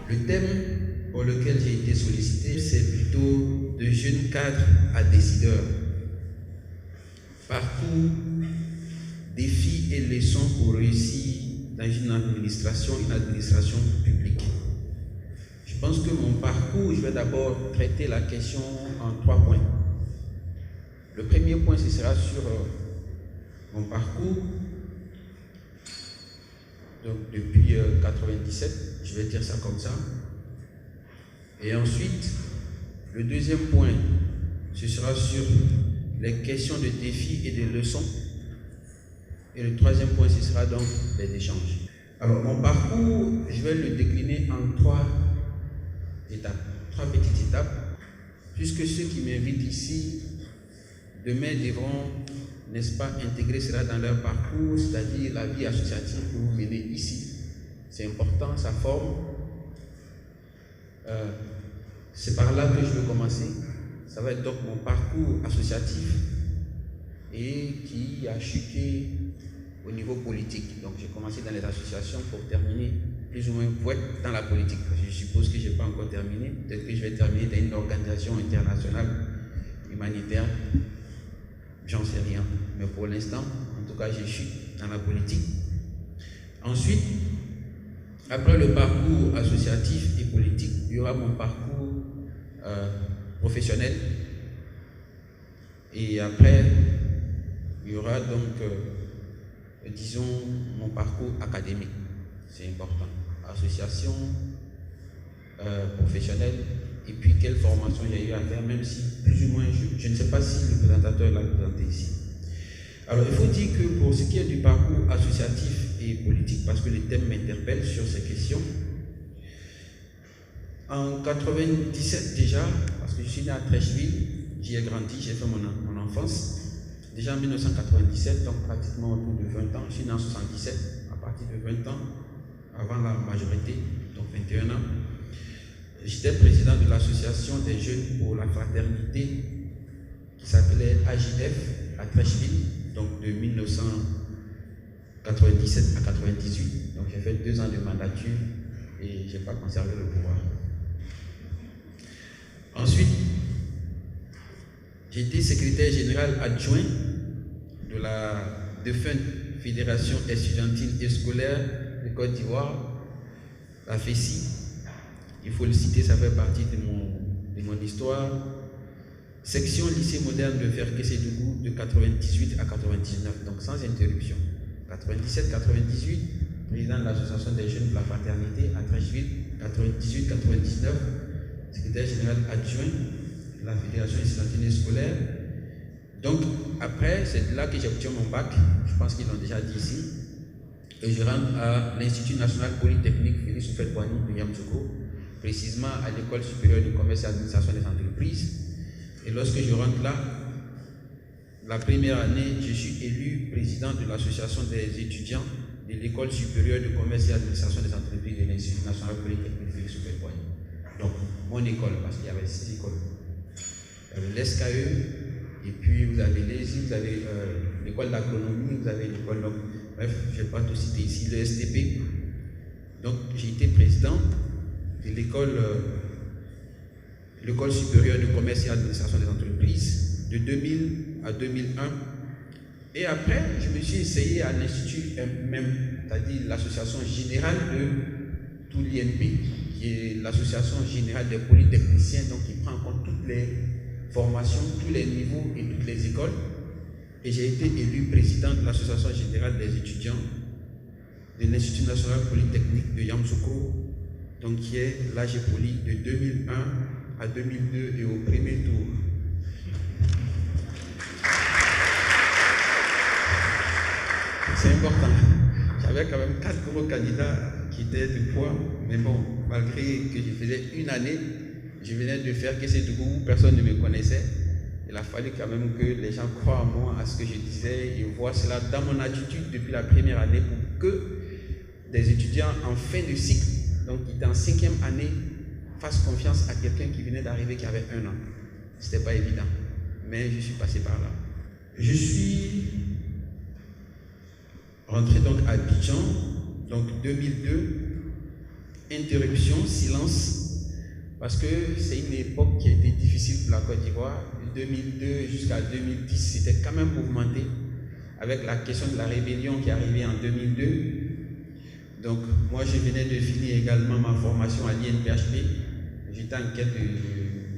Le thème pour lequel j'ai été sollicité, c'est plutôt de jeunes cadres à décideurs. Parcours, défis et leçons pour réussir dans une administration publique. Je pense que mon parcours, je vais d'abord traiter la question en 3 points. Le premier point, ce sera sur mon parcours. Donc depuis 97, je vais dire ça comme ça. Et ensuite, le deuxième point, ce sera sur les questions de défis et de leçons. Et le troisième point, ce sera donc les échanges. Alors, mon parcours, je vais le décliner en 3 étapes, 3 petites étapes, puisque ceux qui m'invitent ici, demain devront, n'est-ce pas, intégrer cela dans leur parcours, c'est-à-dire la vie associative que vous menez ici. C'est important, ça forme. C'est par là que je veux commencer. Ça va être donc mon parcours associatif et qui a chuté au niveau politique. Donc j'ai commencé dans les associations pour terminer plus ou moins pour être dans la politique. Parce que je suppose que je n'ai pas encore terminé. Peut-être que je vais terminer dans une organisation internationale humanitaire. J'en sais rien. Mais pour l'instant, en tout cas, je suis dans la politique. Ensuite, après le parcours associatif et politique, il y aura mon parcours professionnel. Et après, il y aura donc, disons, mon parcours académique. C'est important. Association, professionnelle, et puis quelle formation j'ai eu à faire, même si plus ou moins, je ne sais pas si le présentateur l'a présenté ici. Alors, il faut dire que pour ce qui est du parcours associatif et politique, parce que les thèmes m'interpellent sur ces questions, en 97 déjà, parce que je suis né à Trècheville, j'y ai grandi, j'ai fait mon enfance. Déjà en 1997, donc pratiquement autour de 20 ans, je suis né en 77, à partir de 20 ans, avant la majorité, donc 21 ans. J'étais président de l'association des jeunes pour la fraternité qui s'appelait AJF à Trècheville, donc de 1997 à 98. Donc j'ai fait 2 ans de mandature et je n'ai pas conservé le pouvoir. Ensuite, j'ai été secrétaire général adjoint de la défunte Fédération estudiantine et scolaire de Côte d'Ivoire, la FESI. Il faut le citer, ça fait partie de mon histoire. Section lycée moderne de Ferkessédougou de 98 à 99, donc sans interruption. 97-98, président de l'association des jeunes de la fraternité à Trècheville, 98-99, secrétaire général adjoint de la Fédération estudiantine et scolaire. Donc après, c'est là que j'ai obtenu mon bac, je pense qu'ils l'ont déjà dit ici, et je rentre à l'Institut national polytechnique Félix Houphouët-Boigny de Yamoussoukro, précisément à l'école supérieure de commerce et administration des entreprises. Et lorsque je rentre là, la première année, je suis élu président de l'association des étudiants de l'école supérieure de commerce et administration des entreprises de l'Institut national polytechnique Félix Houphouët-Boigny. Donc mon école, parce qu'il y avait 6 écoles. Il y avait l'SKE, et puis vous avez l'ESI, vous avez l'école d'agronomie, vous avez l'école, donc, bref, je ne vais pas tout citer ici, le STP. Donc j'ai été président de l'école supérieure de commerce et administration des entreprises de 2000 à 2001. Et après, je me suis essayé à l'Institut même, c'est-à-dire l'association générale de tout l'INP, qui est l'association générale des polytechniciens, donc qui prend en compte toutes les formations, tous les niveaux et toutes les écoles. Et j'ai été élu président de l'association générale des étudiants de l'Institut national polytechnique de Yamoussoukro, donc qui est l'AGPOLY de 2001 à 2002 et au premier tour. C'est important. J'avais quand même 4 gros candidats qui étaient de poids, mais bon, malgré que je faisais une année, je venais de faire Ferkessédougou, personne ne me connaissait. Il a fallu quand même que les gens croient en moi, à ce que je disais, et voient cela dans mon attitude depuis la première année pour que des étudiants en fin de cycle, donc qui étaient en 5e année, fassent confiance à quelqu'un qui venait d'arriver, qui avait 1 an. Ce n'était pas évident, mais je suis passé par là. Je suis rentré donc à Abidjan, donc 2002, interruption, silence, parce que c'est une époque qui a été difficile pour la Côte d'Ivoire. De 2002 jusqu'à 2010, c'était quand même mouvementé, avec la question de la rébellion qui est arrivée en 2002. Donc, moi, je venais de finir également ma formation à l'INPHP. J'étais en quête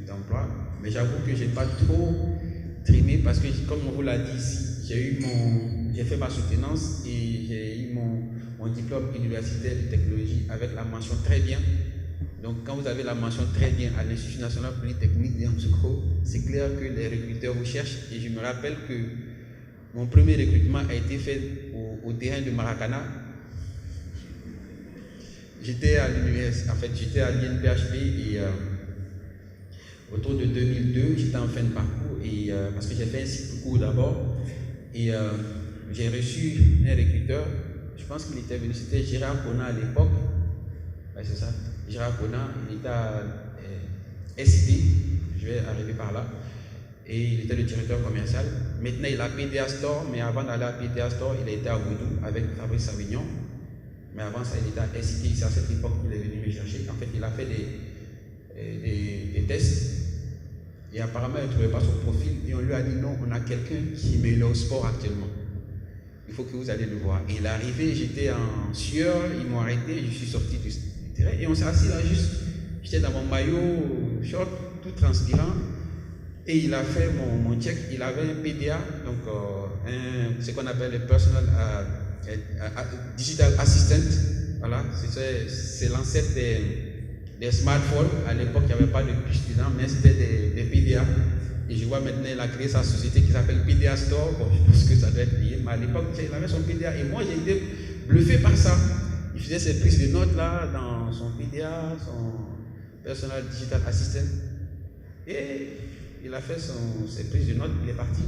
d'emploi, mais j'avoue que je n'ai pas trop trimé parce que, comme on vous l'a dit ici, j'ai fait ma soutenance et j'ai eu mon diplôme universitaire de technologie avec la mention très bien. Donc, quand vous avez la mention très bien à l'Institut national polytechnique de Yamoussoukro, c'est clair que les recruteurs vous cherchent. Et je me rappelle que mon premier recrutement a été fait au terrain de Maracana. J'étais à l'université, en fait, j'étais à l'INPHP et autour de 2002, j'étais en fin de parcours et parce que j'ai fait un cycle court d'abord et j'ai reçu un recruteur. Je pense qu'il était venu, c'était Gérard Kona à l'époque. Ouais, c'est ça. Gérard Kona, il était à SID, je vais arriver par là, et il était le directeur commercial. Maintenant, il a PDA Store, mais avant d'aller à PDA Store, il a été à Goudou avec Fabrice Savignon. Mais avant ça, il était à SID, c'est à cette époque qu'il est venu me chercher. En fait, il a fait des tests, et apparemment, il ne trouvait pas son profil, et on lui a dit non, on a quelqu'un qui est meilleur au sport actuellement. Il faut que vous allez le voir. Et il est arrivé, j'étais en sueur, ils m'ont arrêté, je suis sorti du terrain et on s'est assis là juste. J'étais dans mon maillot short, tout transpirant. Et il a fait mon check. Il avait un PDA, donc ce qu'on appelle le Personal Digital Assistant. Voilà, c'est l'ancêtre des smartphones. À l'époque, il n'y avait pas de puce dedans, mais c'était des PDA. Et je vois maintenant, il a créé sa société qui s'appelle PDA Store. Bon, je pense que ça doit être lié, mais à l'époque, il avait son PDA. Et moi, j'ai été bluffé par ça. Il faisait ses prises de notes là, dans son PDA, son Personal Digital Assistant. Et il a fait ses prises de notes, il est parti.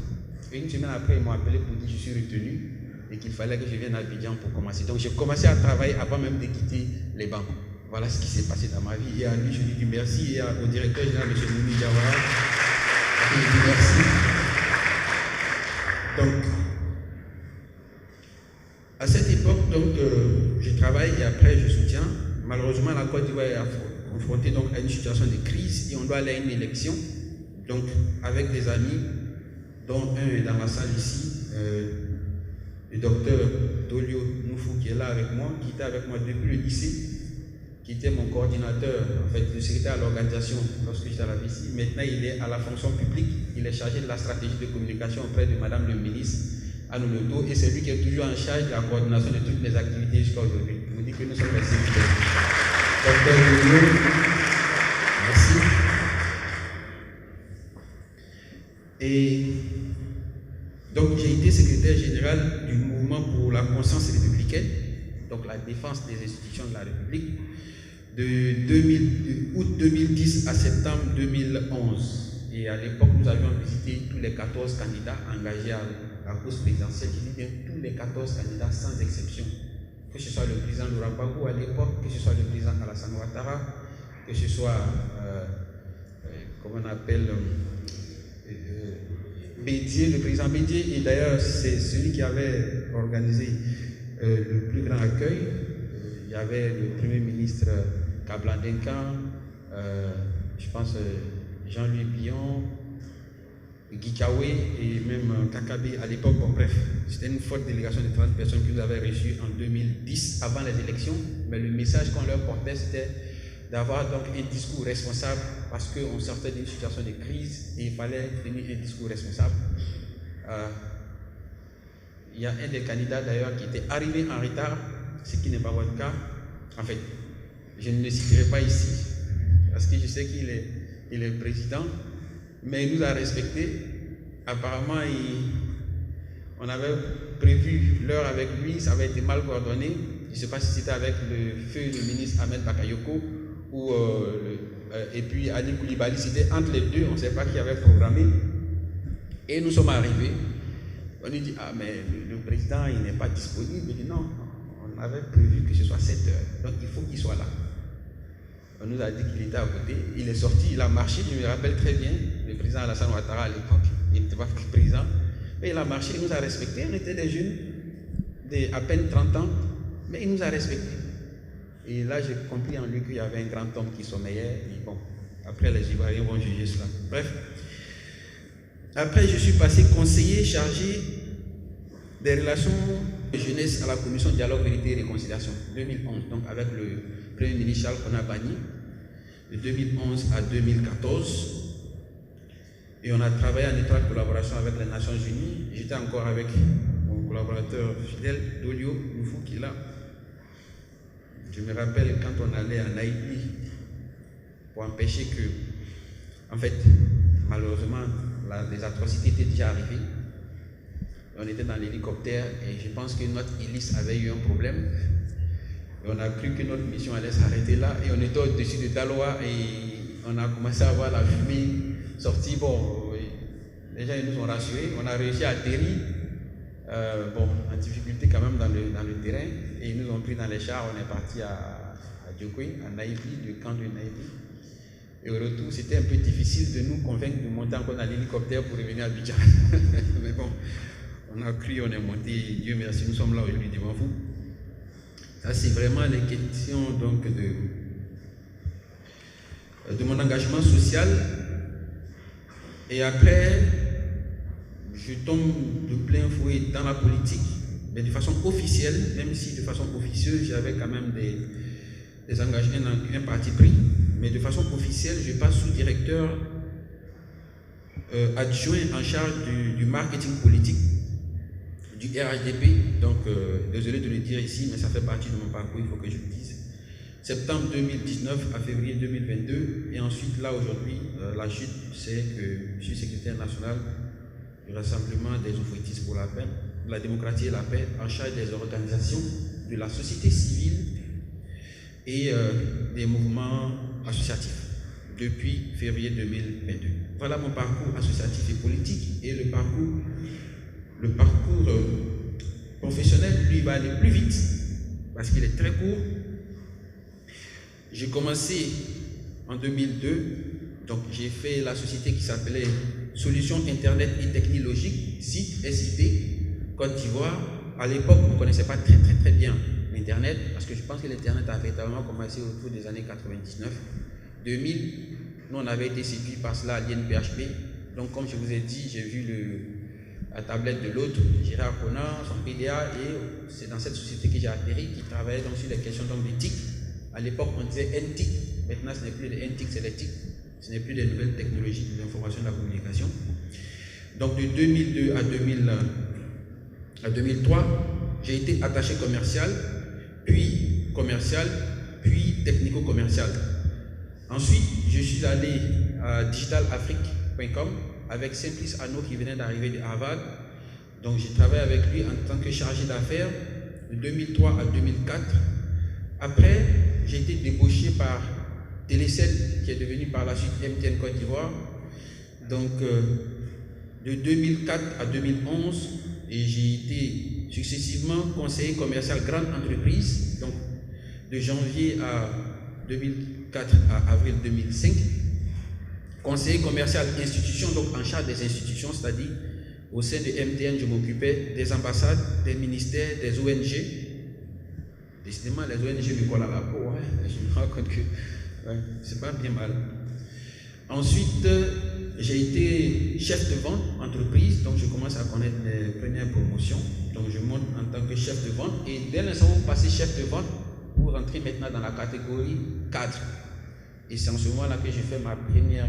Et une semaine après, ils m'ont appelé pour dire que je suis retenu et qu'il fallait que je vienne à Abidjan pour commencer. Donc, j'ai commencé à travailler avant même de quitter les banques. Voilà ce qui s'est passé dans ma vie. Et à lui, je lui dis merci. Et au directeur général, M. Mouni Diawara, je lui dis merci. Donc, à cette époque, donc, je travaille et après je soutiens. Malheureusement, la Côte d'Ivoire est confrontée donc, à une situation de crise et on doit aller à une élection. Donc, avec des amis, dont un est dans la salle ici, le docteur Dolio Noufou qui est là avec moi, qui était avec moi depuis le lycée, qui était mon coordinateur, en fait, le secrétaire à l'organisation lorsque j'étais à la VICI. Maintenant, il est à la fonction publique, il est chargé de la stratégie de communication auprès de Madame le ministre Anouloto, et c'est lui qui est toujours en charge de la coordination de toutes les activités jusqu'à aujourd'hui. Je vous dis que nous sommes restés fidèles. Docteur Dolio, merci. Et donc, j'ai été secrétaire général du mouvement pour la conscience républicaine, donc la défense des institutions de la République, de août 2010 à septembre 2011. Et à l'époque, nous avions visité tous les 14 candidats engagés à la course présidentielle. Je dis bien tous les 14 candidats sans exception. Que ce soit le président Laurent Gbagbo à l'époque, que ce soit le président Alassane Ouattara, que ce soit, comment on appelle, Bédier, le président Bédier, et d'ailleurs c'est celui qui avait organisé le plus grand accueil. Il y avait le Premier ministre Kablandenka, je pense Jean-Louis Billon, Guy Kawe et même Kakabe à l'époque. Bon, bref, c'était une forte délégation de 30 personnes que nous avons reçues en 2010 avant les élections, mais le message qu'on leur portait c'était d'avoir donc un discours responsable parce qu'on sortait d'une situation de crise et il fallait tenir un discours responsable. Il y a un des candidats d'ailleurs qui était arrivé en retard, ce qui n'est pas votre cas. En fait, je ne le citerai pas ici parce que je sais qu'il est président, mais il nous a respectés. Apparemment, on avait prévu l'heure avec lui, ça avait été mal coordonné. Je ne sais pas si c'était avec le feu du ministre Ahmed Bakayoko et puis Ali Koulibaly, c'était entre les deux, on ne sait pas qui avait programmé. Et nous sommes arrivés. On nous dit, ah mais le président il n'est pas disponible. Il dit non, on avait prévu que ce soit 7 heures, donc il faut qu'il soit là. On nous a dit qu'il était à côté, il est sorti, il a marché, je me rappelle très bien, le président Alassane Ouattara à l'époque, il n'était pas président, mais il a marché, il nous a respectés, on était des jeunes, à peine 30 ans, mais il nous a respectés. Et là, j'ai compris en lui qu'il y avait un grand homme qui sommeillait. Et bon, après, les Ivoiriens vont juger cela. Bref. Après, je suis passé conseiller chargé des relations de jeunesse à la commission Dialogue, Vérité et Réconciliation, 2011, donc avec le Premier ministre Charles Konan-Banny, de 2011 à 2014. Et on a travaillé en étroite collaboration avec les Nations Unies. J'étais encore avec mon collaborateur fidèle, Dolio Loufou, qui est là. Je me rappelle quand on allait en Haïti pour empêcher que, en fait, malheureusement, les atrocités étaient déjà arrivées. On était dans l'hélicoptère et je pense que notre hélice avait eu un problème. Et on a cru que notre mission allait s'arrêter là et on était au-dessus de Daloa et on a commencé à voir la fumée sortie. Bon, les gens ils nous ont rassurés. On a réussi à atterrir, en difficulté quand même dans le terrain et ils nous ont pris dans les chars. On est parti à Djokwe, à Naïpi, le camp de Naïpi. Et au retour, c'était un peu difficile de nous convaincre de monter encore dans l'hélicoptère pour revenir à Abidjan. Mais bon, on a cru, on est monté, Dieu merci, nous sommes là aujourd'hui devant vous. Ça, c'est vraiment les questions donc, de mon engagement social. Et après, je tombe de plein fouet dans la politique, mais de façon officielle, même si de façon officieuse, j'avais quand même des engagements, un parti pris. Mais de façon officielle, je passe sous-directeur adjoint en charge du marketing politique du RHDP. Donc, désolé de le dire ici, mais ça fait partie de mon parcours, il faut que je le dise. Septembre 2019 à février 2022. Et ensuite, là, aujourd'hui, la chute, c'est que je suis secrétaire national du Rassemblement des Oufouettistes pour la paix, de la démocratie et la paix, en charge des organisations de la société civile et des mouvements associatifs depuis février 2022. Voilà mon parcours associatif et politique. Et le parcours professionnel, lui, va aller plus vite parce qu'il est très court. J'ai commencé en 2002, donc j'ai fait la société qui s'appelait Solutions Internet et Technologiques, SIT, Côte d'Ivoire. À l'époque, on ne connaissait pas très bien l'Internet, parce que je pense que l'Internet a véritablement commencé autour des années 99. 2000, nous on avait été séduits par cela à l'INPHP. Donc comme je vous ai dit, j'ai vu la tablette de l'autre, Gérard Konan, son PDA, et c'est dans cette société que j'ai atterri, qui travaillait donc sur les questions d'éthique. À l'époque, on disait NTIC, maintenant ce n'est plus des NTIC, c'est l'éthique. Ce n'est plus des nouvelles technologies de l'information et de la communication. Donc de 2002 à 2003, j'ai été attaché commercial, puis technico-commercial. Ensuite, je suis allé à digitalafrique.com avec Simplice Arnaud qui venait d'arriver de Harvard. Donc j'ai travaillé avec lui en tant que chargé d'affaires de 2003 à 2004. Après, j'ai été débauché par Télécel qui est devenu par la suite MTN Côte d'Ivoire. Donc de 2004 à 2011, et j'ai été successivement conseiller commercial grande entreprise, donc de janvier à 2004 à avril 2005. Conseiller commercial institution, donc en charge des institutions, c'est-à-dire au sein de MTN, je m'occupais des ambassades, des ministères, des ONG. Décidément, les ONG me collent à la peau, hein. Je me rends compte que c'est pas bien mal. Ensuite, j'ai été chef de vente entreprise, donc je commence à connaître les premières promotions. Donc je monte en tant que chef de vente et dès l'instant où vous passez chef de vente, vous rentrez maintenant dans la catégorie cadre. Et c'est en ce moment-là que j'ai fait ma première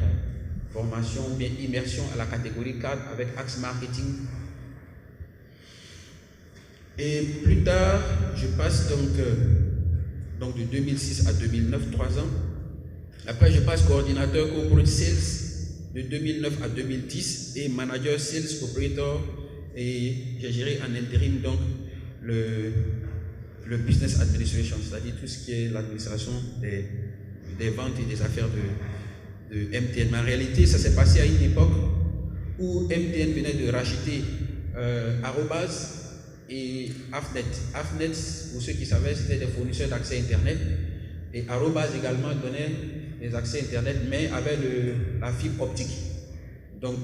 formation, bien immersion à la catégorie cadre avec Axe Marketing. Et plus tard, je passe donc de 2006 à 2009, 3 ans. Après, je passe coordinateur corporate sales de 2009 à 2010 et manager sales operator, et j'ai géré en intérim donc le business administration, c'est-à-dire tout ce qui est l'administration des ventes et des affaires de MTN. Mais en réalité, ça s'est passé à une époque où MTN venait de racheter Arobase et Afnet. Afnet, pour ceux qui savaient, c'était des fournisseurs d'accès Internet. Et Arobase également donnait les accès Internet, mais avec la fibre optique. Donc,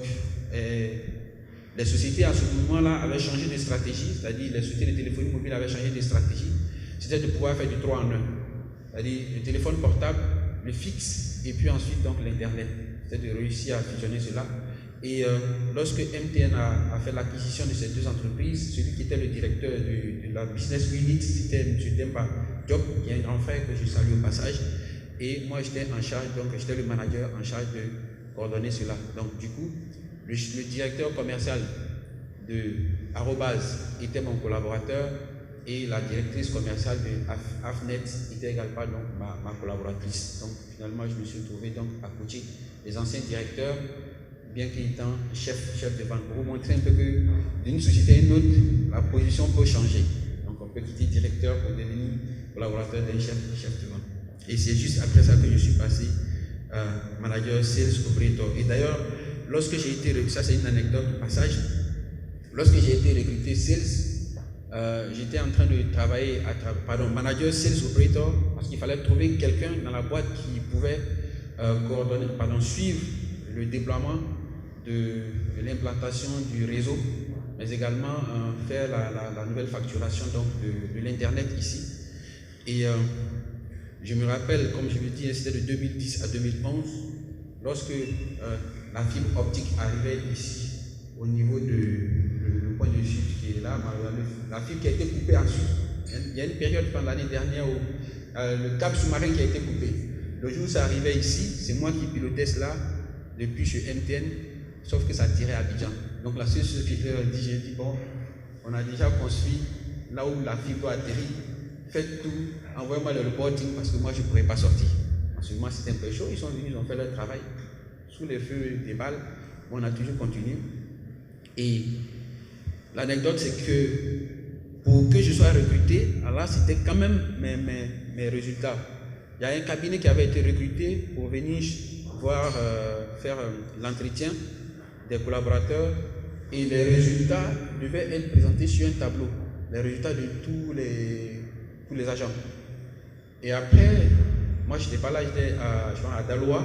les sociétés à ce moment-là avaient changé de stratégie, c'est-à-dire les sociétés de téléphonie mobile avaient changé de stratégie. C'était de pouvoir faire du 3 en 1. c'est-à-dire le téléphone portable, le fixe, et puis ensuite donc l'Internet. C'est de réussir à fusionner cela. Et lorsque MTN a fait l'acquisition de ces deux entreprises, celui qui était le directeur de la business unit, c'était M. Demba Diop, qui est un grand frère que je salue au passage. Et moi, j'étais en charge, donc j'étais le manager en charge de coordonner cela. Donc du coup, le directeur commercial de Arobase était mon collaborateur et la directrice commerciale de Afnet était également donc, ma collaboratrice. Donc finalement, je me suis trouvé donc à côté des anciens directeurs, bien qu'étant chef de vente, pour vous montrer un peu que d'une société à une autre, la position peut changer. Donc on peut quitter directeur pour devenir collaborateur d'un chef de vente. Et c'est juste après ça que je suis passé manager sales operator. Et d'ailleurs, lorsque j'ai été recruté, ça c'est une anecdote au passage, lorsque j'ai été recruté sales, j'étais en train de travailler manager sales operator, parce qu'il fallait trouver quelqu'un dans la boîte qui pouvait suivre le déploiement de l'implantation du réseau, mais également faire la nouvelle facturation donc, de l'Internet ici. Et je me rappelle, comme je vous dis, c'était de 2010 à 2011, lorsque la fibre optique arrivait ici, au niveau le point de chute qui est là, la fibre qui a été coupée ensuite. Il y a une période pendant l'année dernière où le câble sous-marin qui a été coupé. Le jour où ça arrivait ici, c'est moi qui pilotais cela depuis chez MTN, sauf que ça tirait à Abidjan. Donc la seule chose que j'ai dit, bon, on a déjà construit là où la fibre doit atterrir, faites tout, envoyez-moi le reporting parce que moi je ne pourrais pas sortir. En ce moment c'était un peu chaud, ils sont venus, ils ont fait leur travail sous les feux des balles, on a toujours continué. Et l'anecdote c'est que pour que je sois recruté, alors c'était quand même mes résultats. Il y a un cabinet qui avait été recruté pour venir faire l'entretien des collaborateurs et les résultats devaient être présentés sur un tableau, les résultats de tous les agents. Et après, moi je n'étais pas là, j'étais à Daloa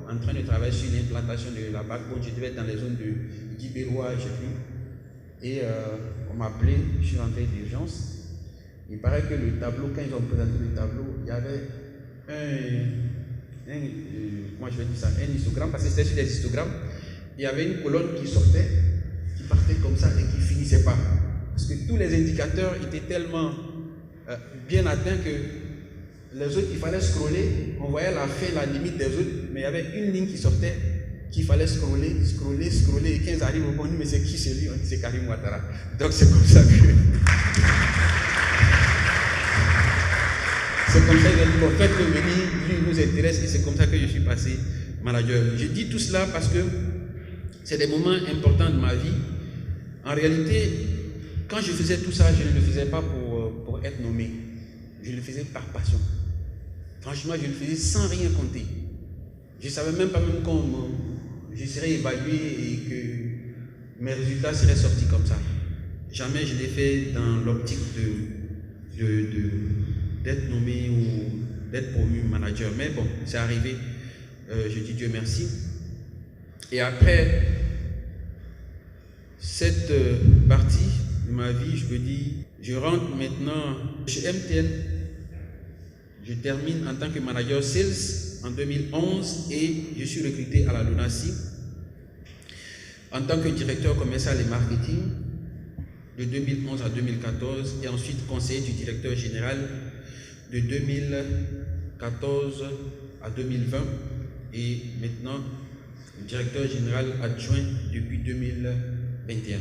en train de travailler sur l'implantation de la backbone. Je devais être dans les zones de Guibérois, je sais plus. Et on m'a appelé, je suis rentré d'urgence. Il paraît que le tableau, quand ils ont présenté le tableau, il y avait un histogramme, parce que c'était sur des histogrammes. Il y avait une colonne qui sortait, qui partait comme ça et qui ne finissait pas. Parce que tous les indicateurs étaient tellement bien atteints que les autres, il fallait scroller. On voyait la fin, la limite des autres, mais il y avait une ligne qui sortait, qu'il fallait scroller. Et quand ils arrivent au bon, mais c'est qui celui? On dit c'est Karim Ouattara. Donc c'est comme ça que. C'est comme ça qu'il a dit, bon, faites-le venir, lui nous intéresse, et c'est comme ça que je suis passé manager. Je dis tout cela parce que c'est des moments importants de ma vie. En réalité, quand je faisais tout ça, je ne le faisais pas pour être nommé. Je le faisais par passion. Franchement, je le faisais sans rien compter. Je ne savais même pas comment je serais évalué et que mes résultats seraient sortis comme ça. Jamais je l'ai fait dans l'optique d'être nommé ou d'être promu manager. Mais bon, c'est arrivé. Je dis Dieu merci. Et après cette partie de ma vie, je peux dire, je rentre maintenant chez MTN. Je termine en tant que manager sales en 2011 et je suis recruté à la LONASI en tant que directeur commercial et marketing de 2011 à 2014 et ensuite conseiller du directeur général de 2014 à 2020 et maintenant directeur général adjoint depuis 2021.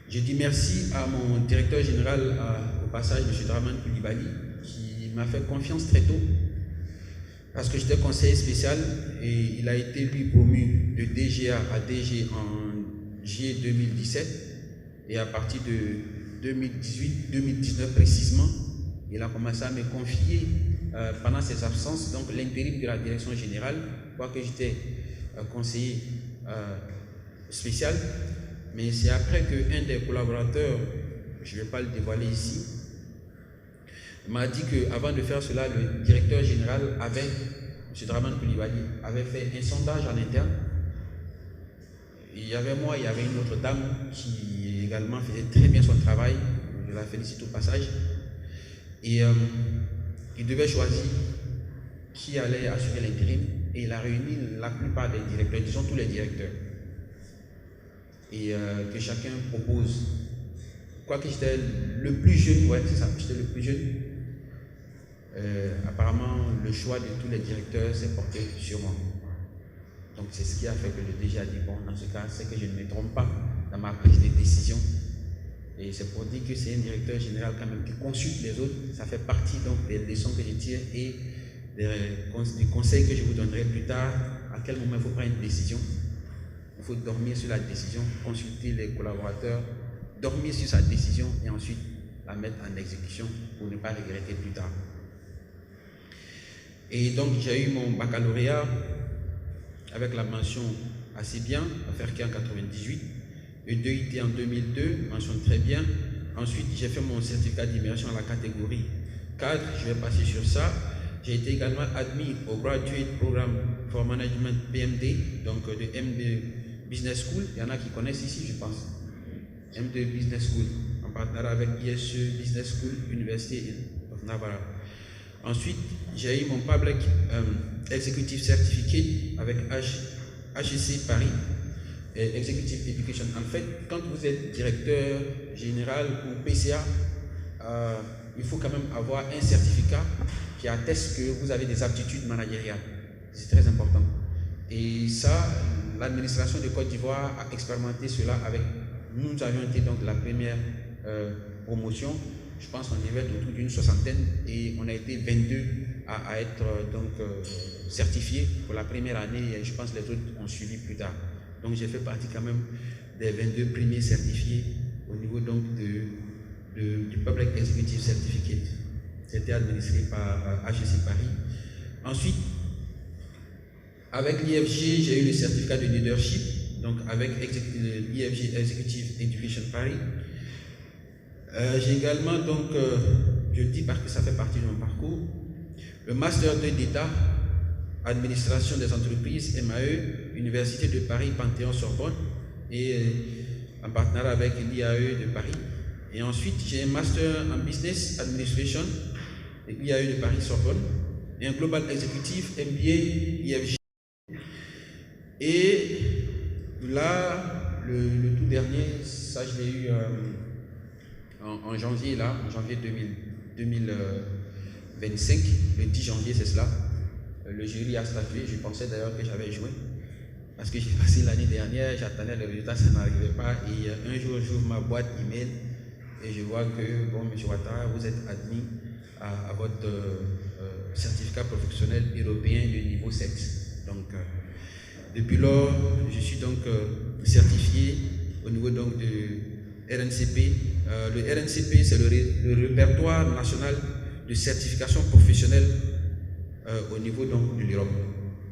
Je dis merci à mon directeur général au passage, M. Draman Koulibaly, qui m'a fait confiance très tôt parce que j'étais conseiller spécial et il a été lui promu de DGA à DG en juillet 2017 et à partir de 2018-2019 précisément, il a commencé à me confier pendant ses absences, donc l'intérim de la direction générale, quoique j'étais conseiller spécial, mais c'est après qu'un des collaborateurs, je ne vais pas le dévoiler ici, m'a dit qu'avant de faire cela, le directeur général avait, M. Draman Koulibaly, avait fait un sondage en interne. Il y avait moi, il y avait une autre dame qui également faisait très bien son travail, je la félicite au passage. Et il devait choisir qui allait assurer l'intérim et il a réuni la plupart des directeurs, disons tous les directeurs. Et que chacun propose. Quoique j'étais le plus jeune, ouais, c'est ça, j'étais le plus jeune. Apparemment, le choix de tous les directeurs s'est porté sur moi. Donc, c'est ce qui a fait que le DG a dit, bon, dans ce cas, c'est que je ne me trompe pas dans ma prise de décision. Et c'est pour dire que c'est un directeur général quand même qui consulte les autres. Ça fait partie donc des leçons que je tire et des conseils que je vous donnerai plus tard. À quel moment il faut prendre une décision. Il faut dormir sur la décision, consulter les collaborateurs, dormir sur sa décision et ensuite la mettre en exécution pour ne pas regretter plus tard. Et donc j'ai eu mon baccalauréat avec la mention assez bien, affaire qui en 98, le DUT en 2002, mention très bien. Ensuite j'ai fait mon certificat d'immersion à la catégorie cadre, je vais passer sur ça. J'ai été également admis au Graduate Program for Management PMD, donc de M2 Business School. Il y en a qui connaissent ici, je pense. M2 Business School, en partenariat avec ISE Business School, University of Navarra. Ensuite, j'ai eu mon Public Executive Certificate avec HEC Paris, Executive Education. En fait, quand vous êtes directeur général ou PCA, il faut quand même avoir un certificat qui atteste que vous avez des aptitudes managériales. C'est très important. Et ça, l'administration de Côte d'Ivoire a expérimenté cela avec nous. Nous avions été donc la première promotion. Je pense qu'on devait être autour d'une soixantaine et on a été 22 à être donc certifiés pour la première année et je pense que les autres ont suivi plus tard. Donc j'ai fait partie quand même des 22 premiers certifiés au niveau donc du Public Executive Certificate. C'était administré par HEC Paris. Ensuite, avec l'IFG, j'ai eu le certificat de leadership, donc avec l'IFG Executive Education Paris. J'ai également, donc, je le dis parce que ça fait partie de mon parcours, le Master 2 d'État, Administration des entreprises, MAE, Université de Paris, Panthéon-Sorbonne, et en partenariat avec l'IAE de Paris. Et ensuite, j'ai un Master en Business Administration, l'IAE de Paris-Sorbonne, et un Global Executive MBA IFG. Et là, le tout dernier, ça je l'ai eu en janvier, là, en janvier 2025, le 10 janvier, c'est cela. Le jury a statué, je pensais d'ailleurs que j'avais joué, parce que j'ai passé l'année dernière, j'attendais le résultat, ça n'arrivait pas, et un jour, j'ouvre ma boîte email, et je vois que, bon, M. Ouattara, vous êtes admis à votre certificat professionnel européen de niveau 7. Donc, depuis lors, je suis donc certifié au niveau donc de RNCP. Le RNCP, c'est le répertoire national de certification professionnelle au niveau donc de l'Europe.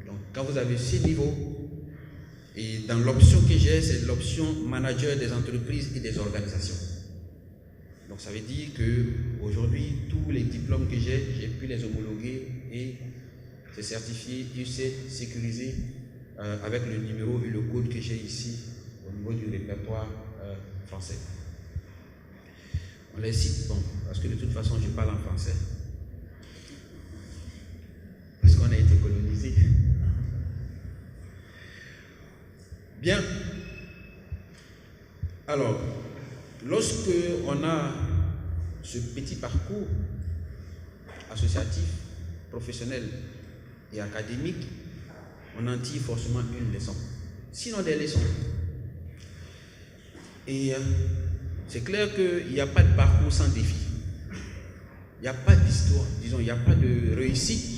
Donc, quand vous avez ces niveaux, et dans l'option que j'ai, c'est l'option manager des entreprises et des organisations. Donc, ça veut dire qu'aujourd'hui, tous les diplômes que j'ai pu les homologuer et c'est certifié, UC, sécurisé avec le numéro et le code que j'ai ici au niveau du répertoire français. On les cite, bon, parce que de toute façon, je parle en français. Parce qu'on a été colonisé. Bien. Alors, lorsque on a ce petit parcours associatif, professionnel et académique, on en tire forcément une leçon. Sinon des leçons. Et c'est clair qu'il n'y a pas de parcours sans défi. Il n'y a pas d'histoire, disons, il n'y a pas de réussite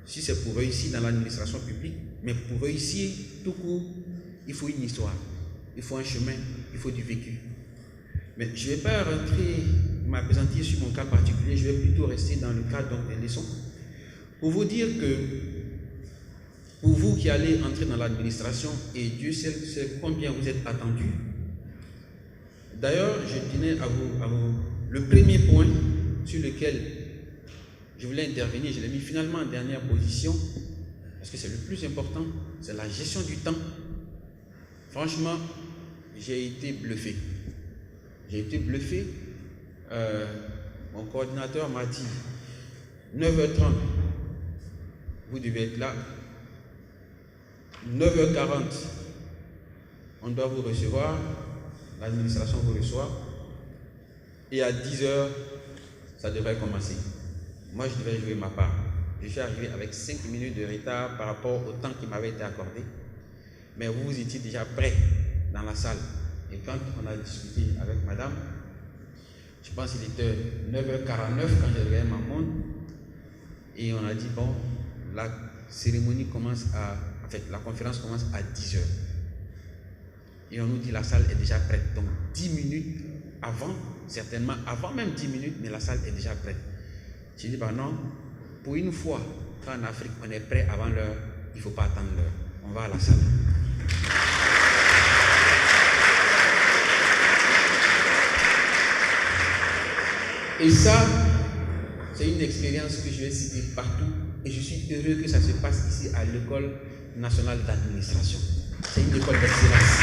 si c'est pour réussir dans l'administration publique, mais pour réussir tout court, il faut une histoire, il faut un chemin, il faut du vécu. Mais je ne vais pas rentrer, m'appesantir sur mon cas particulier, je vais plutôt rester dans le cadre donc, des leçons pour vous dire que pour vous qui allez entrer dans l'administration, et Dieu sait combien vous êtes attendus. D'ailleurs, je tenais à vous le premier point sur lequel je voulais intervenir, je l'ai mis finalement en dernière position, parce que c'est le plus important, c'est la gestion du temps. Franchement, j'ai été bluffé. J'ai été bluffé. Mon coordinateur m'a dit, 9h30, vous devez être là. 9h40, on doit vous recevoir, l'administration vous reçoit, et à 10h, ça devrait commencer. Moi, je devais jouer ma part. Je suis arrivé avec 5 minutes de retard par rapport au temps qui m'avait été accordé, mais vous étiez déjà prêts dans la salle. Et quand on a discuté avec madame, je pense qu'il était 9h49 quand j'ai regardé ma montre, et on a dit, bon, la cérémonie commence en fait, la conférence commence à 10h. Et on nous dit, la salle est déjà prête. Donc, 10 minutes avant, certainement, avant même 10 minutes, mais la salle est déjà prête. J'ai dit, bah non, pour une fois, quand en Afrique, on est prêt avant l'heure, il ne faut pas attendre l'heure. On va à la salle. Et ça, c'est une expérience que je vais citer partout. Et je suis heureux que ça se passe ici à l'École nationale d'administration. C'est une école d'excellence.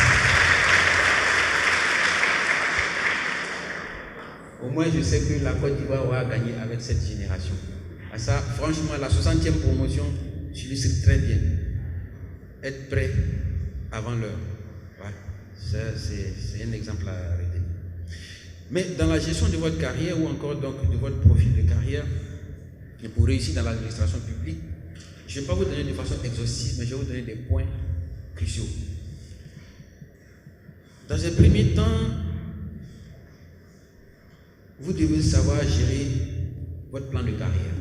Au moins, je sais que la Côte d'Ivoire aura gagné avec cette génération. À ça, franchement, la 60e promotion, je le sais très bien. Être prêt avant l'heure. Ouais, c'est un exemple à arrêter. Mais dans la gestion de votre carrière ou encore donc de votre profil de carrière, et pour réussir dans l'administration publique, je ne vais pas vous donner de façon exhaustive, mais je vais vous donner des points cruciaux. Dans un premier temps, vous devez savoir gérer votre plan de carrière.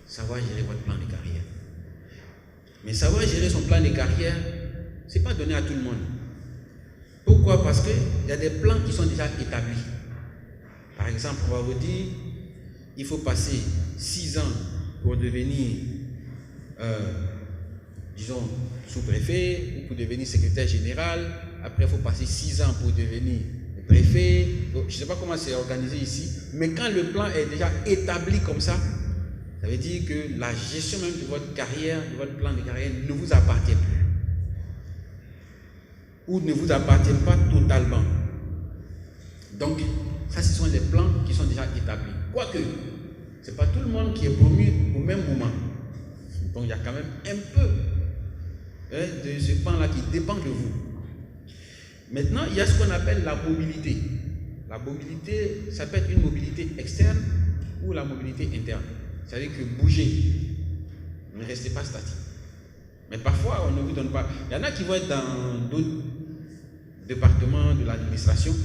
Savoir gérer votre plan de carrière. Mais savoir gérer son plan de carrière, ce n'est pas donné à tout le monde. Pourquoi? Parce qu'il y a des plans qui sont déjà établis. Par exemple, on va vous dire, il faut passer 6 ans pour devenir, disons, sous-préfet, ou pour devenir secrétaire général. Après, il faut passer 6 ans pour devenir préfet. Je ne sais pas comment c'est organisé ici, mais quand le plan est déjà établi comme ça veut dire que la gestion même de votre carrière, de votre plan de carrière, ne vous appartient plus. Ou ne vous appartient pas totalement. Donc, ça, ce sont les plans qui sont déjà établis. Quoique, ce n'est pas tout le monde qui est promu au même moment. Donc, il y a quand même un peu de ce plan-là qui dépend de vous. Maintenant, il y a ce qu'on appelle la mobilité. La mobilité, ça peut être une mobilité externe ou la mobilité interne. C'est-à-dire que bouger, ne restez pas statique. Mais parfois, on ne vous donne pas. Il y en a qui vont être dans d'autres départements de l'administration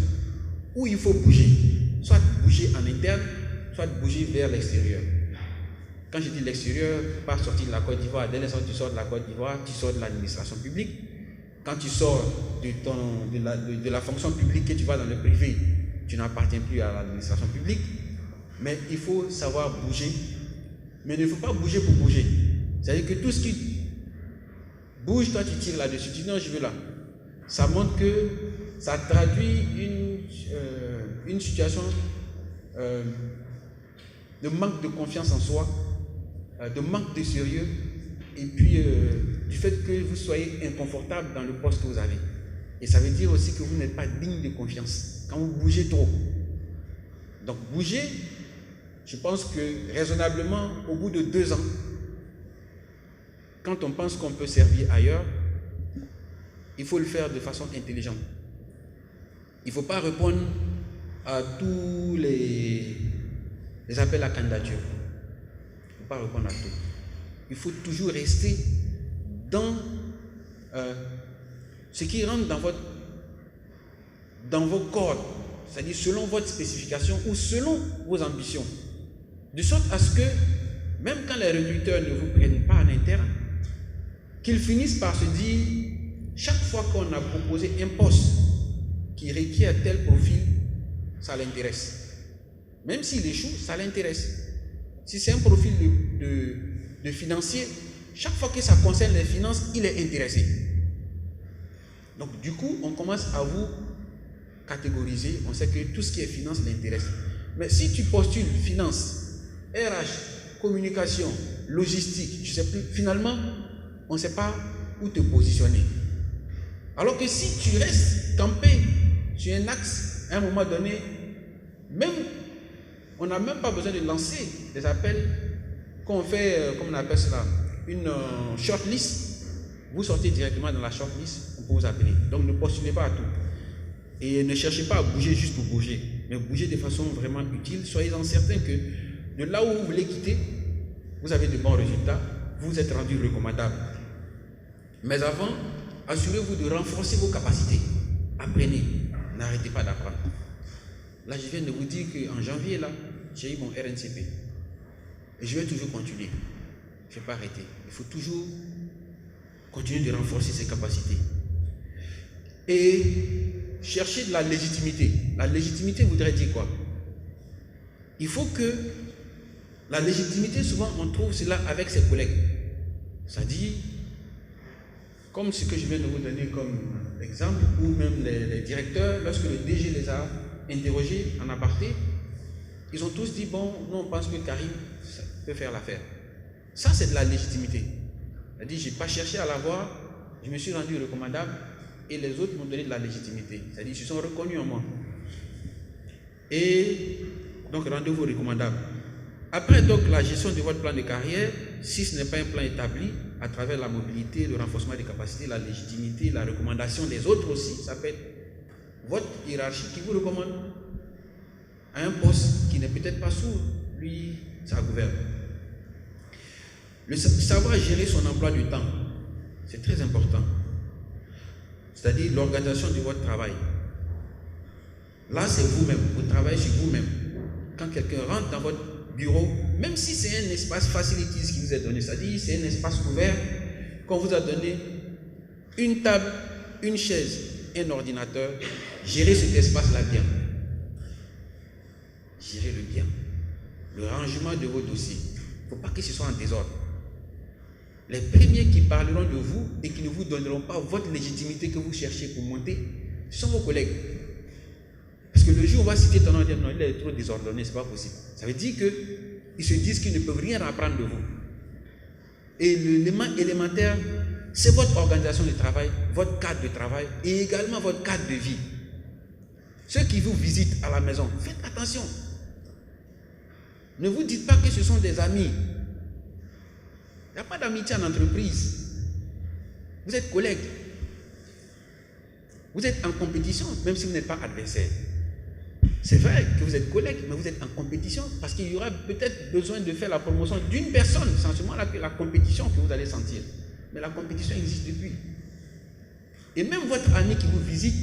où il faut bouger. Soit bouger en interne, soit bouger vers l'extérieur. Quand je dis l'extérieur, pas sortir de la Côte d'Ivoire. Dès l'instant où tu sors de la Côte d'Ivoire, tu sors de l'administration publique. Quand tu sors de la fonction publique et tu vas dans le privé, tu n'appartiens plus à l'administration publique. Mais il faut savoir bouger. Mais il ne faut pas bouger pour bouger. C'est-à-dire que tout ce qui bouge, toi tu tires là-dessus. Tu dis non, je veux là. Ça montre que ça traduit une situation de manque de confiance en soi, de manque de sérieux, et puis du fait que vous soyez inconfortable dans le poste que vous avez. Et ça veut dire aussi que vous n'êtes pas digne de confiance quand vous bougez trop. Donc bouger, je pense que raisonnablement, au bout de 2 ans, quand on pense qu'on peut servir ailleurs, il faut le faire de façon intelligente. Il ne faut pas répondre à tous les appels à candidature. Il ne faut pas répondre à tout. Il faut toujours rester dans ce qui rentre dans vos cordes, c'est-à-dire selon votre spécification ou selon vos ambitions. De sorte à ce que, même quand les recruteurs ne vous prennent pas en interne, qu'ils finissent par se dire, chaque fois qu'on a proposé un poste qui requiert tel profil, ça l'intéresse. Même s'il échoue, ça l'intéresse. Si c'est un profil de financier, chaque fois que ça concerne les finances, il est intéressé. Donc du coup, on commence à vous catégoriser. On sait que tout ce qui est finance l'intéresse. Mais si tu postules finance, RH, communication, logistique, je ne sais plus, finalement, on ne sait pas où te positionner. Alors que si tu restes campé sur un axe, à un moment donné, même On n'a même pas besoin de lancer des appels. Quand on fait, comment on appelle cela, une shortlist, vous sortez directement dans la shortlist, on peut vous appeler. Donc ne postulez pas à tout. Et ne cherchez pas à bouger juste pour bouger, mais bougez de façon vraiment utile. Soyez-en certains que de là où vous voulez quitter, vous avez de bons résultats, vous êtes rendu recommandable. Mais avant, assurez-vous de renforcer vos capacités. Apprenez, n'arrêtez pas d'apprendre. Là, je viens de vous dire qu'en janvier, là, j'ai eu mon RNCP. Et je vais toujours continuer. Je ne vais pas arrêter. Il faut toujours continuer de renforcer ses capacités. Et chercher de la légitimité. La légitimité voudrait dire quoi? Il faut que la légitimité, souvent, on trouve cela avec ses collègues. C'est-à-dire, comme ce que je viens de vous donner comme exemple, ou même les directeurs, lorsque le DG les a interrogés en aparté, ils ont tous dit, bon, nous on pense que Karim peut faire l'affaire. Ça, c'est de la légitimité. C'est-à-dire, je n'ai pas cherché à l'avoir, je me suis rendu recommandable, et les autres m'ont donné de la légitimité. C'est-à-dire, ils se sont reconnus en moi. Et donc, rendez-vous recommandable. Après, donc, la gestion de votre plan de carrière, si ce n'est pas un plan établi, à travers la mobilité, le renforcement des capacités, la légitimité, la recommandation des autres aussi, ça peut être votre hiérarchie qui vous recommande à un poste qui n'est peut-être pas sous lui, ça gouverne. Le savoir gérer son emploi du temps, c'est très important. C'est-à-dire l'organisation de votre travail. Là, c'est vous-même, vous travaillez sur vous-même. Quand quelqu'un rentre dans votre bureau, même si c'est un espace facilities qui vous est donné, c'est-à-dire c'est un espace ouvert, qu'on vous a donné une table, une chaise, un ordinateur, gérez cet espace-là bien. Gérez-le bien. Le rangement de vos dossiers. Il ne faut pas que ce soit en désordre. Les premiers qui parleront de vous et qui ne vous donneront pas votre légitimité que vous cherchez pour monter, ce sont vos collègues. Parce que le jour où on va citer ton nom, non, il est trop désordonné, ce n'est pas possible. Ça veut dire qu'ils se disent qu'ils ne peuvent rien apprendre de vous. Et l'élément élémentaire, c'est votre organisation de travail, votre cadre de travail et également votre cadre de vie. Ceux qui vous visitent à la maison, faites attention. Ne vous dites pas que ce sont des amis. Il n'y a pas d'amitié en entreprise. Vous êtes collègues. Vous êtes en compétition, même si vous n'êtes pas adversaire. C'est vrai que vous êtes collègues, mais vous êtes en compétition parce qu'il y aura peut-être besoin de faire la promotion d'une personne. C'est en ce moment-là que la compétition que vous allez sentir. Mais la compétition existe depuis. Et même votre ami qui vous visite,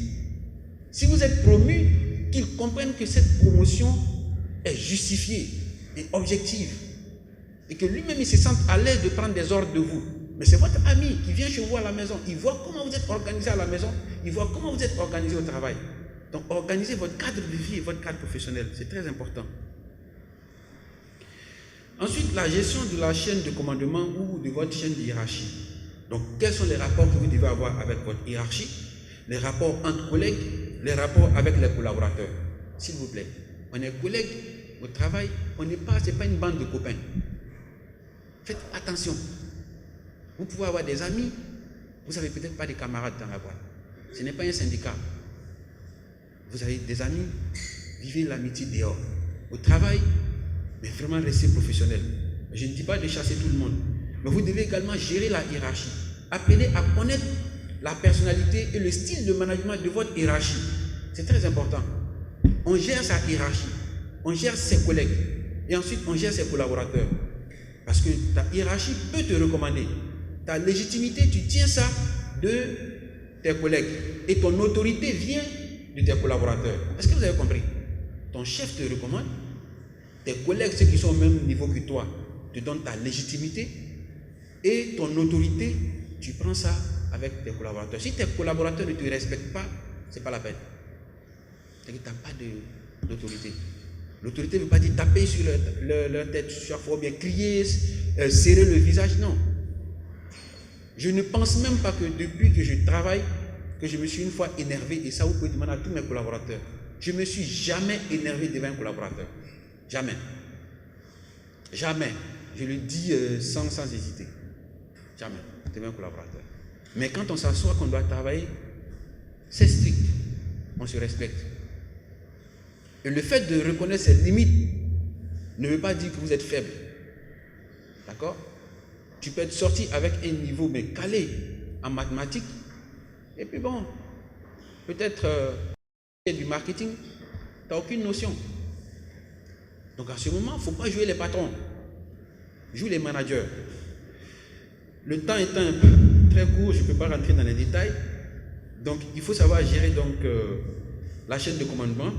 si vous êtes promu, qu'il comprenne que cette promotion est justifiée et objective. Et que lui-même, il se sente à l'aise de prendre des ordres de vous. Mais c'est votre ami qui vient chez vous à la maison. Il voit comment vous êtes organisé à la maison. Il voit comment vous êtes organisé au travail. Donc, organisez votre cadre de vie et votre cadre professionnel. C'est très important. Ensuite, la gestion de la chaîne de commandement ou de votre chaîne de hiérarchie. Donc, quels sont les rapports que vous devez avoir avec votre hiérarchie? Les rapports entre collègues, les rapports avec les collaborateurs. S'il vous plaît, on est collègues au travail, on n'est pas, c'est pas une bande de copains. Faites attention. Vous pouvez avoir des amis, vous n'avez peut-être pas des camarades dans la boîte. Ce n'est pas un syndicat. Vous avez des amis, vivez l'amitié dehors. Au travail, mais vraiment restez professionnel. Je ne dis pas de chasser tout le monde, mais vous devez également gérer la hiérarchie. Apprenez à connaître la personnalité et le style de management de votre hiérarchie. C'est très important. On gère sa hiérarchie, on gère ses collègues et ensuite on gère ses collaborateurs. Parce que ta hiérarchie peut te recommander. Ta légitimité, tu tiens ça de tes collègues. Et ton autorité vient de tes collaborateurs. Est-ce que vous avez compris? Ton chef te recommande. Tes collègues, ceux qui sont au même niveau que toi, te donnent ta légitimité. Et ton autorité, tu prends ça avec tes collaborateurs. Si tes collaborateurs ne te respectent pas, ce n'est pas la peine. C'est-à-dire que tu n'as pas d'autorité. L'autorité ne veut pas dire taper sur leur tête chaque fois, bien crier, serrer le visage, non. Je ne pense même pas que depuis que je travaille, que je me suis une fois énervé, et ça vous pouvez demander à tous mes collaborateurs, je ne me suis jamais énervé devant un collaborateur. Jamais. Jamais. Je le dis sans hésiter. Jamais. Devant un collaborateur. Mais quand on s'assoit, qu'on doit travailler, c'est strict. On se respecte. Et le fait de reconnaître ses limites ne veut pas dire que vous êtes faible. D'accord? Tu peux être sorti avec un niveau mais calé en mathématiques. Et puis bon, peut-être du marketing, tu n'as aucune notion. Donc à ce moment, il ne faut pas jouer les patrons. Joue les managers. Le temps étant un peu très court, je ne peux pas rentrer dans les détails. Donc il faut savoir gérer donc, la chaîne de commandement,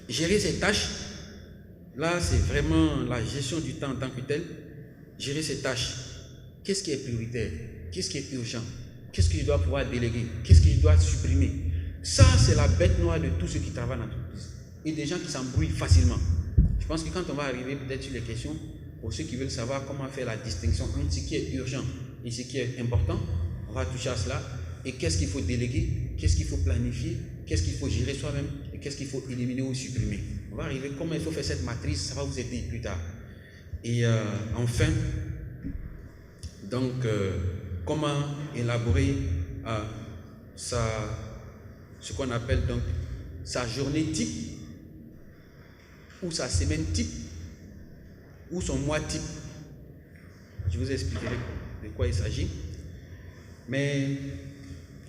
gérer ses tâches. Là, c'est vraiment la gestion du temps en tant que tel. Gérer ses tâches. Qu'est-ce qui est prioritaire? Qu'est-ce qui est urgent? Qu'est-ce que je dois pouvoir déléguer? Qu'est-ce que je dois supprimer? Ça, c'est la bête noire de tous ceux qui travaillent dans l'entreprise. Et des gens qui s'embrouillent facilement. Je pense que quand on va arriver peut-être sur les questions, pour ceux qui veulent savoir comment faire la distinction entre ce qui est urgent et ce qui est important, on va toucher à cela. Et qu'est-ce qu'il faut déléguer? Qu'est-ce qu'il faut planifier? Qu'est-ce qu'il faut gérer soi-même? Et qu'est-ce qu'il faut éliminer ou supprimer? On va arriver comment il faut faire cette matrice, ça va vous aider plus tard. Et enfin, donc, comment élaborer ce qu'on appelle donc sa journée type, ou sa semaine type, ou son mois type. Je vous expliquerai de quoi il s'agit. Mais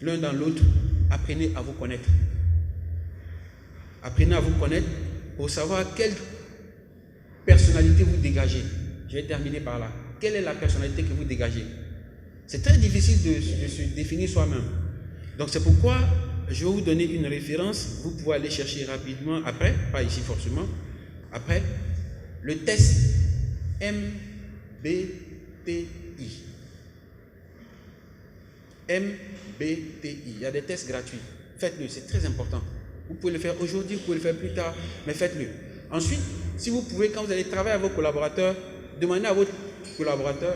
l'un dans l'autre, apprenez à vous connaître. Apprenez à vous connaître pour savoir quelle personnalité vous dégagez. Je vais terminer par là. Quelle est la personnalité que vous dégagez? C'est très difficile de se définir soi-même. Donc c'est pourquoi je vais vous donner une référence. Vous pouvez aller chercher rapidement après, pas ici forcément. Après, le test MBTI. MBTI. Il y a des tests gratuits. Faites-le, c'est très important. Vous pouvez le faire aujourd'hui, vous pouvez le faire plus tard, mais faites-le. Ensuite, si vous pouvez, quand vous allez travailler avec vos collaborateurs, demandez à votre collaborateur,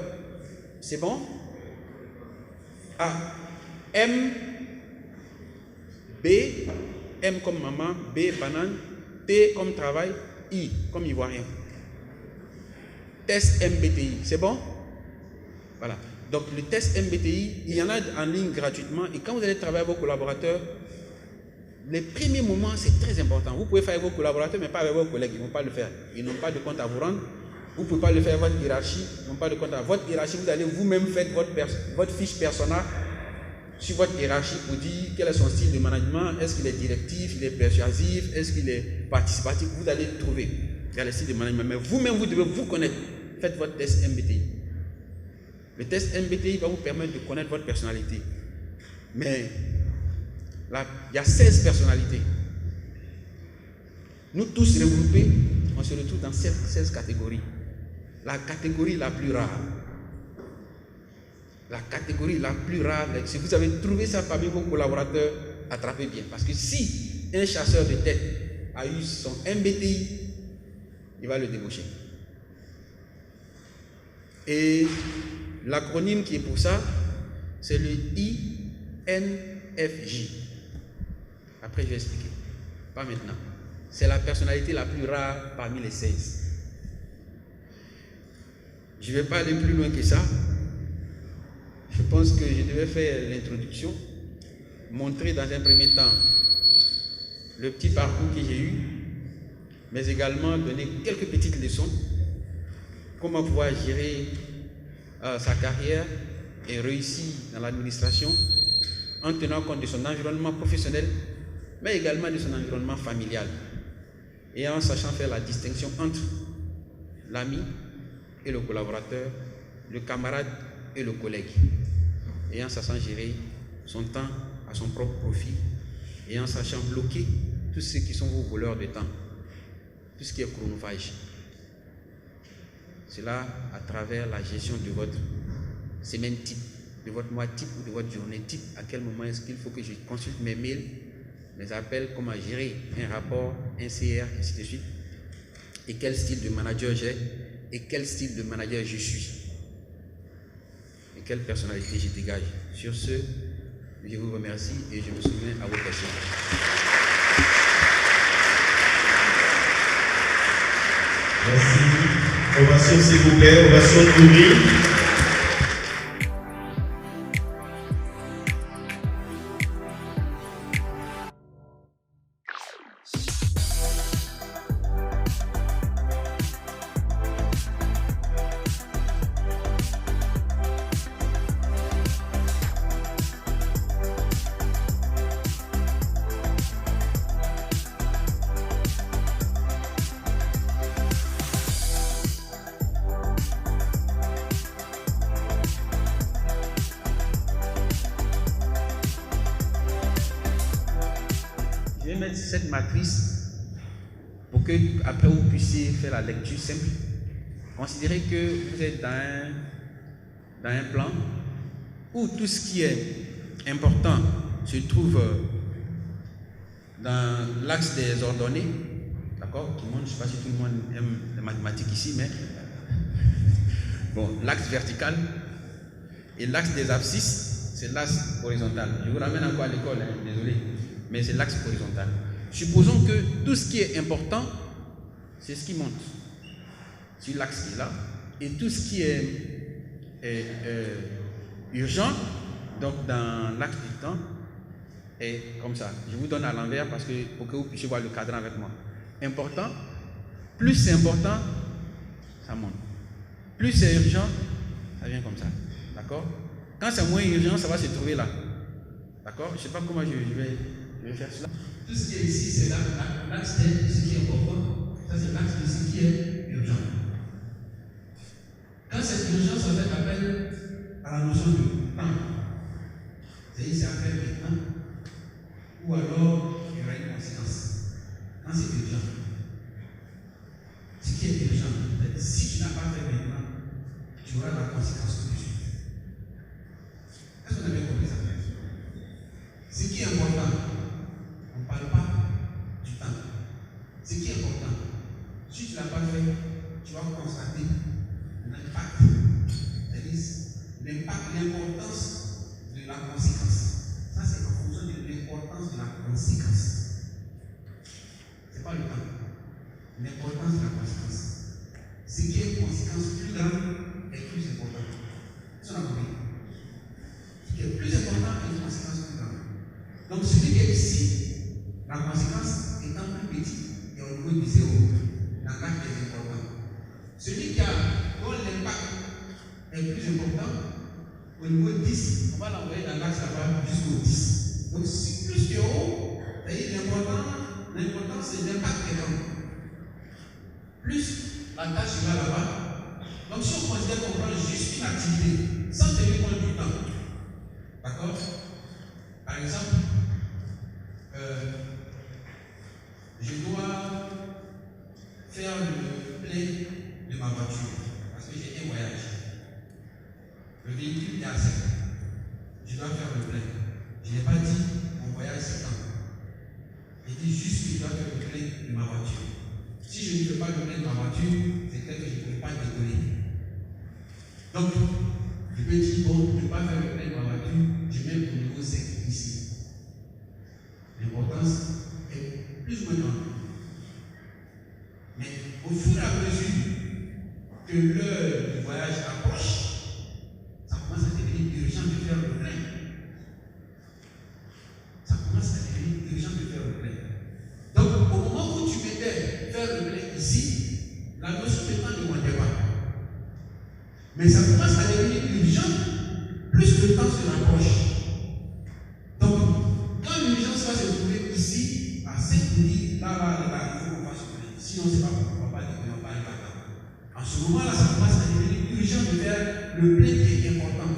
c'est bon? A, M, B, M comme maman, B, banane, T comme travail, I comme ivoirien. Test MBTI, c'est bon? Voilà. Donc le test MBTI, il y en a en ligne gratuitement, et quand vous allez travailler avec vos collaborateurs, les premiers moments, c'est très important. Vous pouvez faire avec vos collaborateurs, mais pas avec vos collègues. Ils ne vont pas le faire. Ils n'ont pas de compte à vous rendre. Vous ne pouvez pas le faire avec votre hiérarchie. Ils n'ont pas de compte à votre hiérarchie. Vous allez vous-même faire votre fiche personnelle sur votre hiérarchie pour dire quel est son style de management. Est-ce qu'il est directif, il est persuasif, est-ce qu'il est participatif? Vous allez le trouver. Il y a le style de management. Mais vous-même, vous devez vous connaître. Faites votre test MBTI. Le test MBTI va vous permettre de connaître votre personnalité. Mais là, il y a 16 personnalités. Nous tous regroupés, on se retrouve dans 16 catégories. La catégorie la plus rare. La catégorie la plus rare, si vous avez trouvé ça parmi vos collaborateurs, attrapez bien. Parce que si un chasseur de tête a eu son MBTI, il va le débaucher. Et l'acronyme qui est pour ça, c'est le INFJ. Après, je vais expliquer. Pas maintenant. C'est la personnalité la plus rare parmi les 16. Je ne vais pas aller plus loin que ça. Je pense que je devais faire l'introduction, montrer dans un premier temps le petit parcours que j'ai eu, mais également donner quelques petites leçons, comment pouvoir gérer sa carrière et réussir dans l'administration en tenant compte de son environnement professionnel, mais également de son environnement familial, et en sachant faire la distinction entre l'ami et le collaborateur, le camarade et le collègue, et en sachant gérer son temps à son propre profit, et en sachant bloquer tous ceux qui sont vos voleurs de temps, tout ce qui est chronophage. Cela à travers la gestion de votre semaine type, de votre mois type ou de votre journée type. À quel moment est-ce qu'il faut que je consulte mes mails, mes appels, comment gérer un rapport, un CR, ainsi de suite, et quel style de manager j'ai, et quel style de manager je suis, et quelle personnalité je dégage. Sur ce, je vous remercie et je me soumets à vos questions. Merci. Ovation s'il vous plaît, ovation de public. cette matrice pour que après vous puissiez faire la lecture simple. Considérez que vous êtes dans un plan où tout ce qui est important se trouve dans l'axe des ordonnées. D'accord? Tout le monde, je ne sais pas si tout le monde aime les mathématiques ici, mais bon, l'axe vertical et l'axe des abscisses, c'est l'axe horizontal. Je vous ramène encore à l'école, hein, désolé, mais c'est l'axe horizontal. Supposons que tout ce qui est important, c'est ce qui monte sur l'axe qui est là, et tout ce qui est urgent, donc dans l'axe du temps, est comme ça. Je vous donne à l'envers parce que pour que vous puissiez voir le cadran avec moi. Important, plus c'est important, ça monte. Plus c'est urgent, ça vient comme ça. D'accord? Quand c'est moins urgent, ça va se trouver là. D'accord? Je ne sais pas comment je vais faire cela. Tout ce qui est ici, c'est l'axe de ce qui est important. Ça, c'est l'axe de ce qui est urgent. Quand c'est urgent, ça fait appel à la notion de temps. C'est-à-dire, c'est après maintenant. Ou alors, il y aura une conséquence. Quand c'est urgent. Ce qui est urgent, si tu n'as pas fait maintenant, tu auras la conséquence tout de suite. Est-ce que vous avez compris ça? Ce qui est important, on ne parle pas du temps. Ce qui est important, si tu ne l'as pas fait, tu vas constater l'impact. C'est-à-dire l'impact, l'importance de la conséquence. Ça, c'est en fonction de l'importance de la conséquence. Ce n'est pas le temps. L'importance de la conséquence. Ce qui est une conséquence plus grande est plus important. Ça, on a compris. Ce qui est plus important est une conséquence plus grande. Donc, celui qui est ici, la conséquence étant plus petite et au niveau du zéro, l'impact est important. Celui qui a dont l'impact est plus important, au niveau 10, on va l'envoyer dans l'axe là-bas jusqu'au 10. Donc, c'est plus que haut, c'est-à-dire l'importance c'est l'impact est grand. Plus la tâche sera là-bas. Donc, si on considère qu'on prend juste une activité, sans tenir compte du temps, d'accord? Par exemple, je dois faire le plein de ma voiture parce que j'ai un voyage. Le véhicule est à sec. Je dois faire le plein. Je n'ai pas dit mon voyage c'est temps. J'ai dit juste que je dois faire le plein de ma voiture. Si je ne fais pas le plein de ma voiture, c'est clair que je ne peux pas décoller. Donc, je peux dire, bon, je ne peux pas faire le plein de ma voiture, je mets au niveau 5 ici. L'importance est plus ou moins grande. Mais au fur et à mesure que l'heure du voyage approche, ça commence à devenir urgent de faire le plein. Ça commence à devenir urgent de faire le plein. Donc, au moment où tu mettais faire le plein ici, la notion de temps ne montait pas. Mais ça commence à devenir urgent, plus le temps se rapproche. Donc, quand l'urgence va se trouver ici, à 5 minutes, là, il faut qu'on fasse le plein. Sinon, c'est pas bon, on ne va pas décoller, on va aller là-dedans. En ce moment-là, ça commence à devenir urgent de faire le plein qui est important.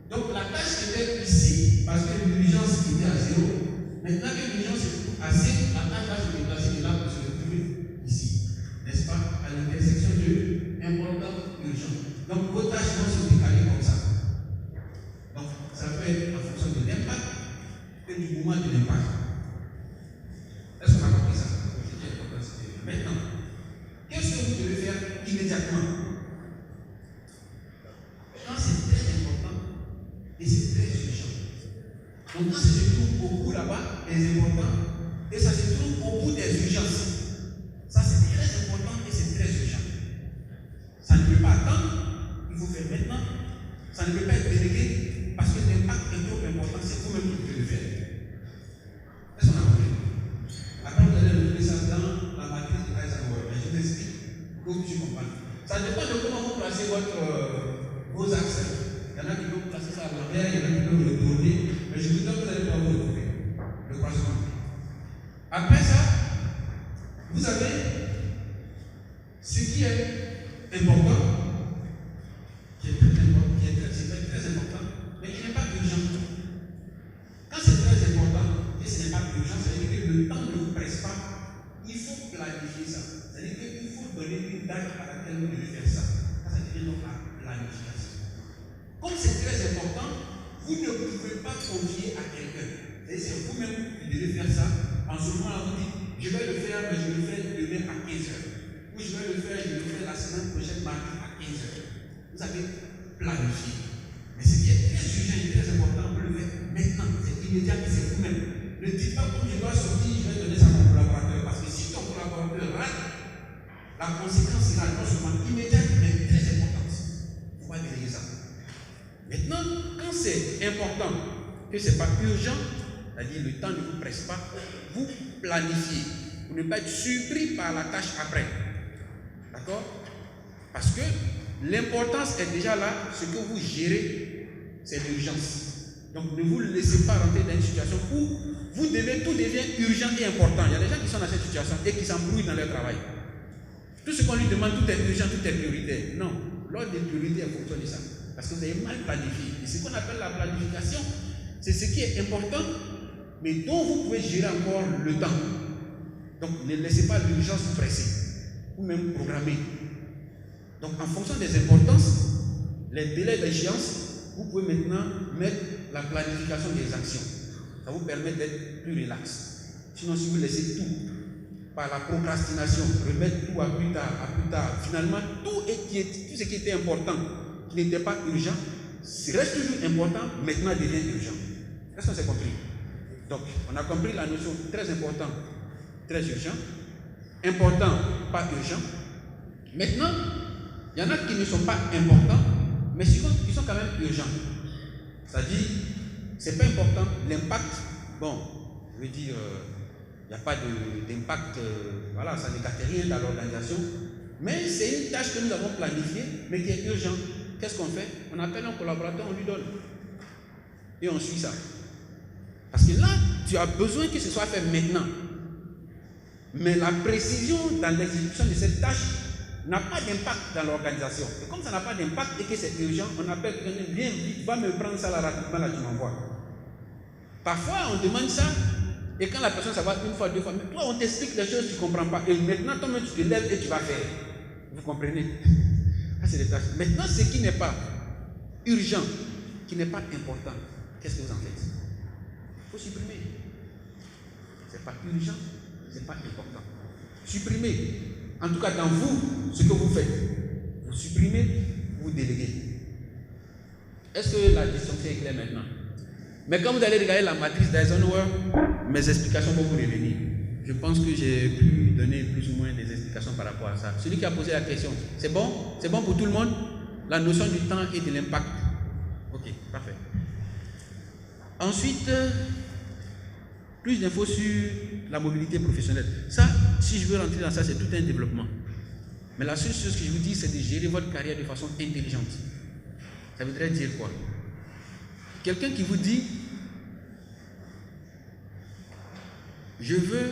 Donc, la tâche était ici, parce que l'urgence était à 0. Maintenant que l'urgence se trouve à 5, la tâche va se déplacer de là pour se retrouver ici. N'est-ce pas? À l'intersection de important urgent. Donc, vos tâches vont se décaler comme ça. Donc, ça peut être en fonction de l'impact et du moment de l'impact. Est-ce qu'on a compris ça? Maintenant, qu'est-ce que vous devez faire immédiatement? Quand c'est très important et c'est très urgent. Donc, quand ça se trouve au bout là-bas, les importants, et ça se trouve au bout des urgences. Ça, c'est très important et c'est très urgent. Ça ne peut pas attendre, il faut faire maintenant. Ça ne peut pas être délégué parce que l'impact est trop important, c'est vous-même qui devez le faire. Est-ce qu'on a compris? Après, vous allez retrouver ça dans la matrice de Eisenhower. Mais je vous explique pour que vous puissiez comprendre. Ça dépend de comment vous placez vos axes. Il y en a qui peuvent placer ça à l'envers, il y en a qui peuvent le tourner. Mais je vous donne que vous allez pouvoir vous retrouver. Le croisement. Après ça, vous avez ce qui est important, qui est très important, très important, mais qui n'est pas urgent. Quand c'est très important et ce n'est pas urgent, ça veut dire que le temps de vous c'est vous-même qui devez faire ça. En ce moment-là, vous dites, je vais le faire, mais je le fais demain à 15h. Ou je vais le faire, je le fais la semaine prochaine, mardi à 15h. Vous avez planifié. Mais ce qui est très urgent et très important, vous le faites maintenant. C'est immédiat et c'est vous-même. Ne dites pas comme je dois sortir, je vais donner ça à mon collaborateur. Parce que si ton collaborateur rate, la conséquence sera non seulement immédiate, mais très importante. Il faut pas déléguer ça. Maintenant, quand c'est important, que ce n'est pas urgent, c'est-à-dire le temps ne vous presse pas, vous planifiez pour ne pas être surpris par la tâche après. D'accord? Parce que l'importance est déjà là, ce que vous gérez, c'est l'urgence. Donc ne vous laissez pas rentrer dans une situation où tout devient urgent et important. Il y a des gens qui sont dans cette situation et qui s'embrouillent dans leur travail. Tout ce qu'on lui demande, tout est urgent, tout est prioritaire. Non, l'ordre des priorités est en fonction de ça. Parce que vous avez mal planifié. Et ce qu'on appelle la planification, c'est ce qui est important, mais dont vous pouvez gérer encore le temps. Donc ne laissez pas l'urgence vous presser, ou même programmer. Donc en fonction des importances, les délais d'échéance, vous pouvez maintenant mettre la planification des actions. Ça vous permet d'être plus relax. Sinon, si vous laissez tout par la procrastination, remettre tout à plus tard, finalement, tout ce qui était important, qui n'était pas urgent, reste toujours important, maintenant devient urgent. Est-ce qu'on s'est compris? Donc, on a compris la notion très important, très urgent, important, pas urgent. Maintenant, il y en a qui ne sont pas importants, mais qui sont quand même urgents. C'est-à-dire, c'est pas important, l'impact, bon, je veux dire, il n'y a pas d'impact, voilà, ça ne gâte rien dans l'organisation, mais c'est une tâche que nous avons planifiée, mais qui est urgente. Qu'est-ce qu'on fait? On appelle un collaborateur, on lui donne. Et on suit ça. Parce que là, tu as besoin que ce soit fait maintenant. Mais la précision dans l'exécution de cette tâche n'a pas d'impact dans l'organisation. Et comme ça n'a pas d'impact et que c'est urgent, on appelle quelqu'un, viens vite, va me prendre ça là rapidement, là tu m'envoies. Parfois, on demande ça, et quand la personne ça va une fois, deux fois, mais toi on t'explique des choses, tu ne comprends pas. Et maintenant, toi-même, tu te lèves et tu vas faire. Vous comprenez? Ça, c'est des tâches. Maintenant, ce qui n'est pas urgent, qui n'est pas important, qu'est-ce que vous en faites? Il faut supprimer. Ce n'est pas urgent, ce n'est pas important. Supprimez. En tout cas, dans vous, ce que vous faites, vous supprimez, vous déléguez. Est-ce que la distinction est claire maintenant? Mais quand vous allez regarder la matrice d'Eisenhower, mes explications vont vous revenir. Je pense que j'ai pu donner plus ou moins des explications par rapport à ça. Celui qui a posé la question, c'est bon? C'est bon pour tout le monde? La notion du temps et de l'impact. Ok, parfait. Ensuite, plus d'infos sur la mobilité professionnelle. Ça, si je veux rentrer dans ça, c'est tout un développement. Mais la seule chose que je vous dis, c'est de gérer votre carrière de façon intelligente. Ça voudrait dire quoi? Quelqu'un qui vous dit, je veux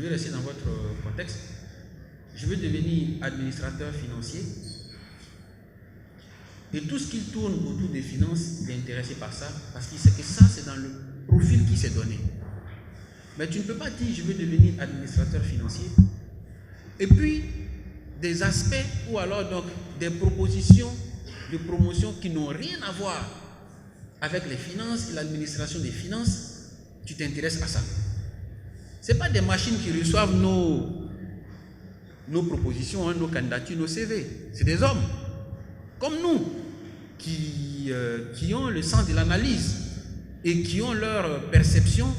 rester dans votre contexte, je veux devenir administrateur financier, et tout ce qui tourne autour des finances, il est intéressé par ça, parce qu'il sait que ça, c'est dans le profil qui s'est donné. Mais tu ne peux pas dire, je veux devenir administrateur financier, et puis des aspects, ou alors donc des propositions de promotion qui n'ont rien à voir avec les finances et l'administration des finances, tu t'intéresses à ça. Ce n'est pas des machines qui reçoivent nos propositions, nos candidatures, nos CV. C'est des hommes comme nous qui ont le sens de l'analyse et qui ont leur perception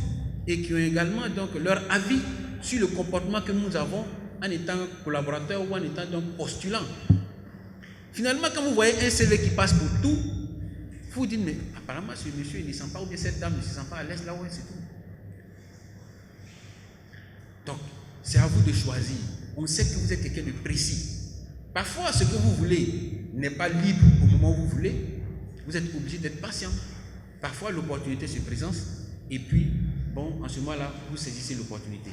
et qui ont également donc leur avis sur le comportement que nous avons en étant collaborateur ou en étant donc postulant. Finalement, quand vous voyez un CV qui passe pour tout, vous vous dites, mais apparemment ce monsieur il ne se sent pas, ou bien cette dame ne se sent pas à l'aise là, ouais, c'est tout. Donc, c'est à vous de choisir. On sait que vous êtes quelqu'un de précis. Parfois, ce que vous voulez n'est pas libre au moment où vous voulez. Vous êtes obligé d'être patient. Parfois, l'opportunité se présente et puis, bon, en ce moment-là, vous saisissez l'opportunité.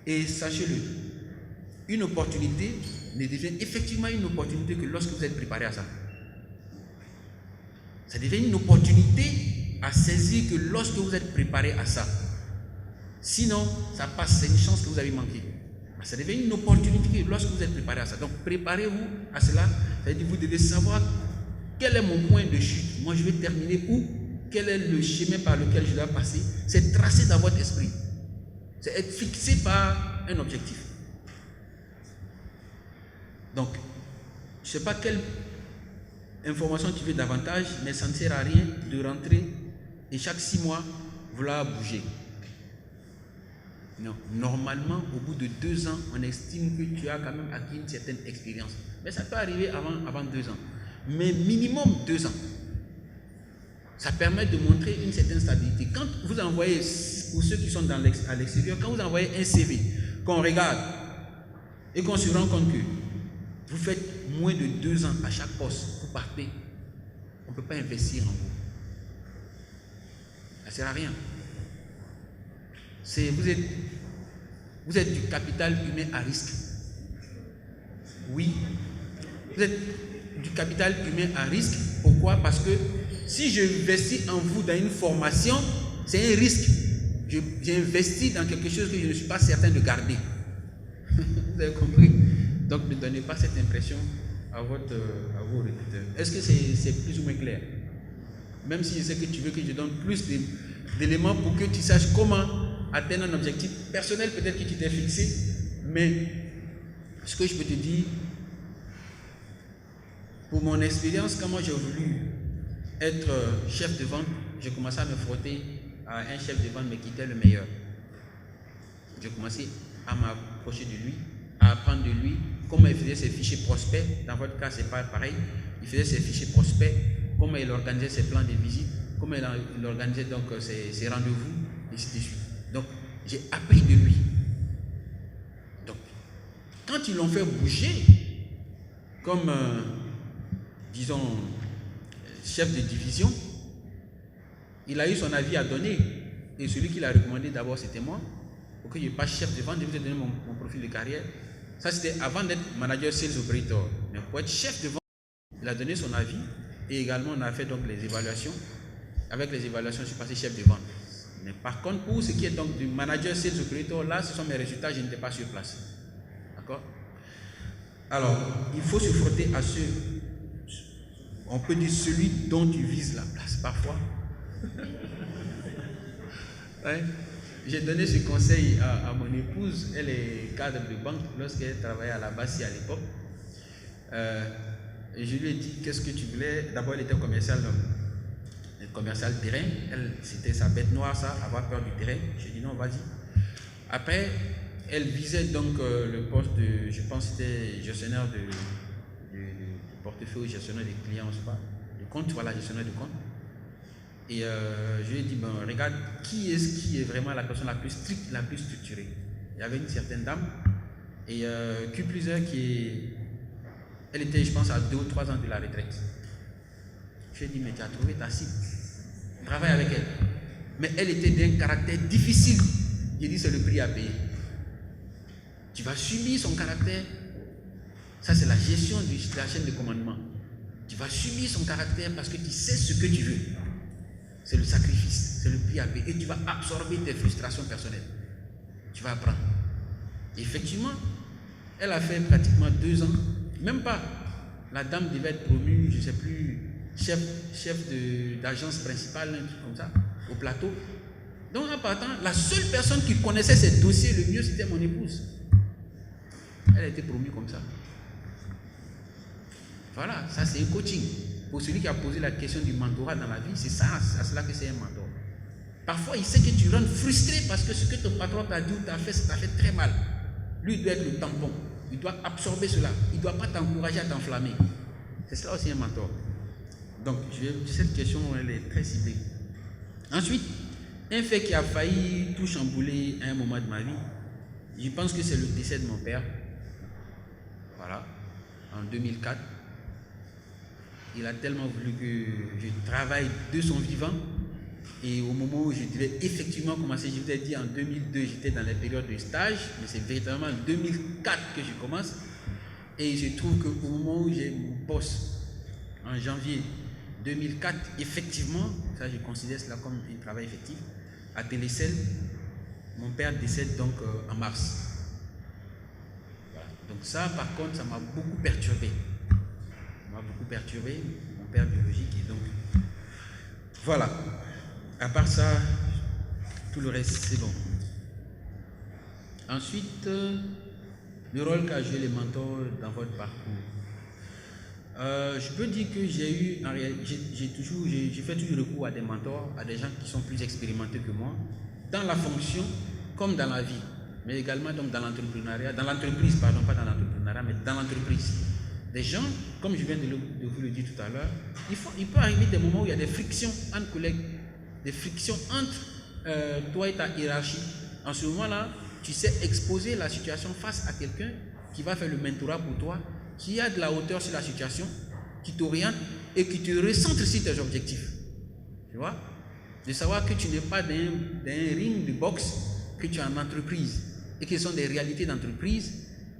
Et sachez-le, une opportunité ne devient effectivement une opportunité que lorsque vous êtes préparé à ça. Ça devient une opportunité à saisir que lorsque vous êtes préparé à ça. Sinon, ça passe, c'est une chance que vous avez manqué. Ça devient une opportunité lorsque vous êtes préparé à ça. Donc, préparez-vous à cela. Ça veut dire que vous devez savoir quel est mon point de chute. Moi, je vais terminer où quel est le chemin par lequel je dois passer, c'est tracé dans votre esprit. C'est être fixé par un objectif. Donc, je ne sais pas quelle information tu veux davantage, mais ça ne sert à rien de rentrer et chaque 6 mois vouloir bouger. Non, normalement, au bout de 2 ans, on estime que tu as quand même acquis une certaine expérience. Mais ça peut arriver avant 2 ans. Mais minimum 2 ans. Ça permet de montrer une certaine stabilité. Quand vous envoyez, pour ceux qui sont à l'extérieur, quand vous envoyez un CV, qu'on regarde et qu'on se rend compte que vous faites moins de 2 ans à chaque poste, vous partez, on ne peut pas investir en vous. Ça ne sert à rien. Vous êtes du capital humain à risque. Oui, vous êtes du capital humain à risque. Pourquoi? Parce que si je investis en vous dans une formation, c'est un risque. J'ai investi dans quelque chose que je ne suis pas certain de garder. Vous avez compris? Donc ne donnez pas cette impression à vos recruteurs. Est-ce que c'est plus ou moins clair? Même si je sais que tu veux que je donne plus d'éléments pour que tu saches comment atteindre un objectif personnel, peut-être que tu t'es fixé, mais ce que je peux te dire, pour mon expérience, quand moi j'ai voulu être chef de vente, j'ai commencé à me frotter à un chef de vente, mais qui était le meilleur. J'ai commencé à m'approcher de lui, à apprendre de lui comment il faisait ses fichiers prospects. Dans votre cas, c'est pas pareil. Il faisait ses fichiers prospects, comment il organisait ses plans de visite, comment il organisait donc ses rendez-vous, et ainsi de suite. Donc, j'ai appris de lui. Donc, quand ils l'ont fait bouger, comme, disons, chef de division, il a eu son avis à donner. Et celui qui l'a recommandé d'abord, c'était moi. Pour que je passe chef de vente, je vous ai donné mon profil de carrière. Ça, c'était avant d'être manager sales operator. Mais pour être chef de vente, il a donné son avis. Et également, on a fait donc les évaluations. Avec les évaluations, je suis passé chef de vente. Mais par contre, pour ce qui est donc du manager sales operator, là, ce sont mes résultats, je n'étais pas sur place. D'accord? Alors, il faut se frotter à on peut dire celui dont tu vises la place, parfois. Ouais. J'ai donné ce conseil à mon épouse, elle est cadre de banque lorsqu'elle travaillait à la BASI à l'époque. Et je lui ai dit qu'est-ce que tu voulais. D'abord, elle était commerciale terrain. C'était sa bête noire, ça, avoir peur du terrain. J'ai dit non, vas-y. Après, elle visait donc le poste de, je pense que c'était gestionnaire de portefeuille, gestionnaire des clients, je sais pas, de compte, voilà, gestionnaire de compte. Et je lui ai dit, ben, regarde, qui est vraiment la personne la plus stricte, la plus structurée. Il y avait une certaine dame, et Q+1 elle était, je pense, à 2 ou 3 ans de la retraite. Je lui ai dit, mais tu as trouvé ta cible, travaille avec elle. Mais elle était d'un caractère difficile. J'ai dit, c'est le prix à payer. Tu vas subir son caractère. Ça, c'est la gestion de la chaîne de commandement. Tu vas subir son caractère parce que tu sais ce que tu veux. C'est le sacrifice, c'est le prix à payer. Et tu vas absorber tes frustrations personnelles. Tu vas apprendre. Et effectivement, elle a fait pratiquement 2 ans, même pas. La dame devait être promue, je ne sais plus, chef d'agence principale, un truc comme ça, au plateau. Donc en partant, la seule personne qui connaissait ces dossiers le mieux, c'était mon épouse. Elle a été promue comme ça. Voilà, ça c'est un coaching. Pour celui qui a posé la question du mentorat dans la vie, c'est ça, à cela que c'est un mentor. Parfois, il sait que tu rentres frustré parce que ce que ton patron t'a dit ou t'a fait, ça t'a fait très mal. Lui, il doit être le tampon. Il doit absorber cela. Il ne doit pas t'encourager à t'enflammer. C'est cela aussi un mentor. Donc, cette question, elle est très ciblée. Ensuite, un fait qui a failli tout chambouler à un moment de ma vie, je pense que c'est le décès de mon père. Voilà, en 2004. Il a tellement voulu que je travaille de son vivant. Et au moment où je devais effectivement commencer, je vous ai dit en 2002, j'étais dans la période de stage, mais c'est véritablement en 2004 que je commence. Et il se trouve qu'au moment où j'ai mon poste, en janvier 2004, effectivement, ça je considère cela comme un travail effectif, à Télécel, mon père décède donc en mars. Voilà. Donc ça, par contre, ça m'a beaucoup perturbé. Mon père biologique. Et donc, Voilà. À part ça, tout le reste, c'est bon. Ensuite, le rôle qu'a joué les mentors dans votre parcours. Je peux dire que j'ai fait toujours recours à des mentors, à des gens qui sont plus expérimentés que moi, dans la fonction comme dans la vie, mais également donc dans l'entrepreneuriat, dans l'entreprise, pardon, pas dans l'entrepreneuriat, mais dans l'entreprise. Des gens, comme je viens de vous le dire tout à l'heure, il peut arriver des moments où il y a des frictions entre collègues, des frictions entre toi et ta hiérarchie. En ce moment-là, tu sais exposer la situation face à quelqu'un qui va faire le mentorat pour toi, qui a de la hauteur sur la situation, qui t'oriente et qui te recentre sur tes objectifs. Tu vois? De savoir que tu n'es pas dans un ring de boxe, que tu es en entreprise et que ce sont des réalités d'entreprise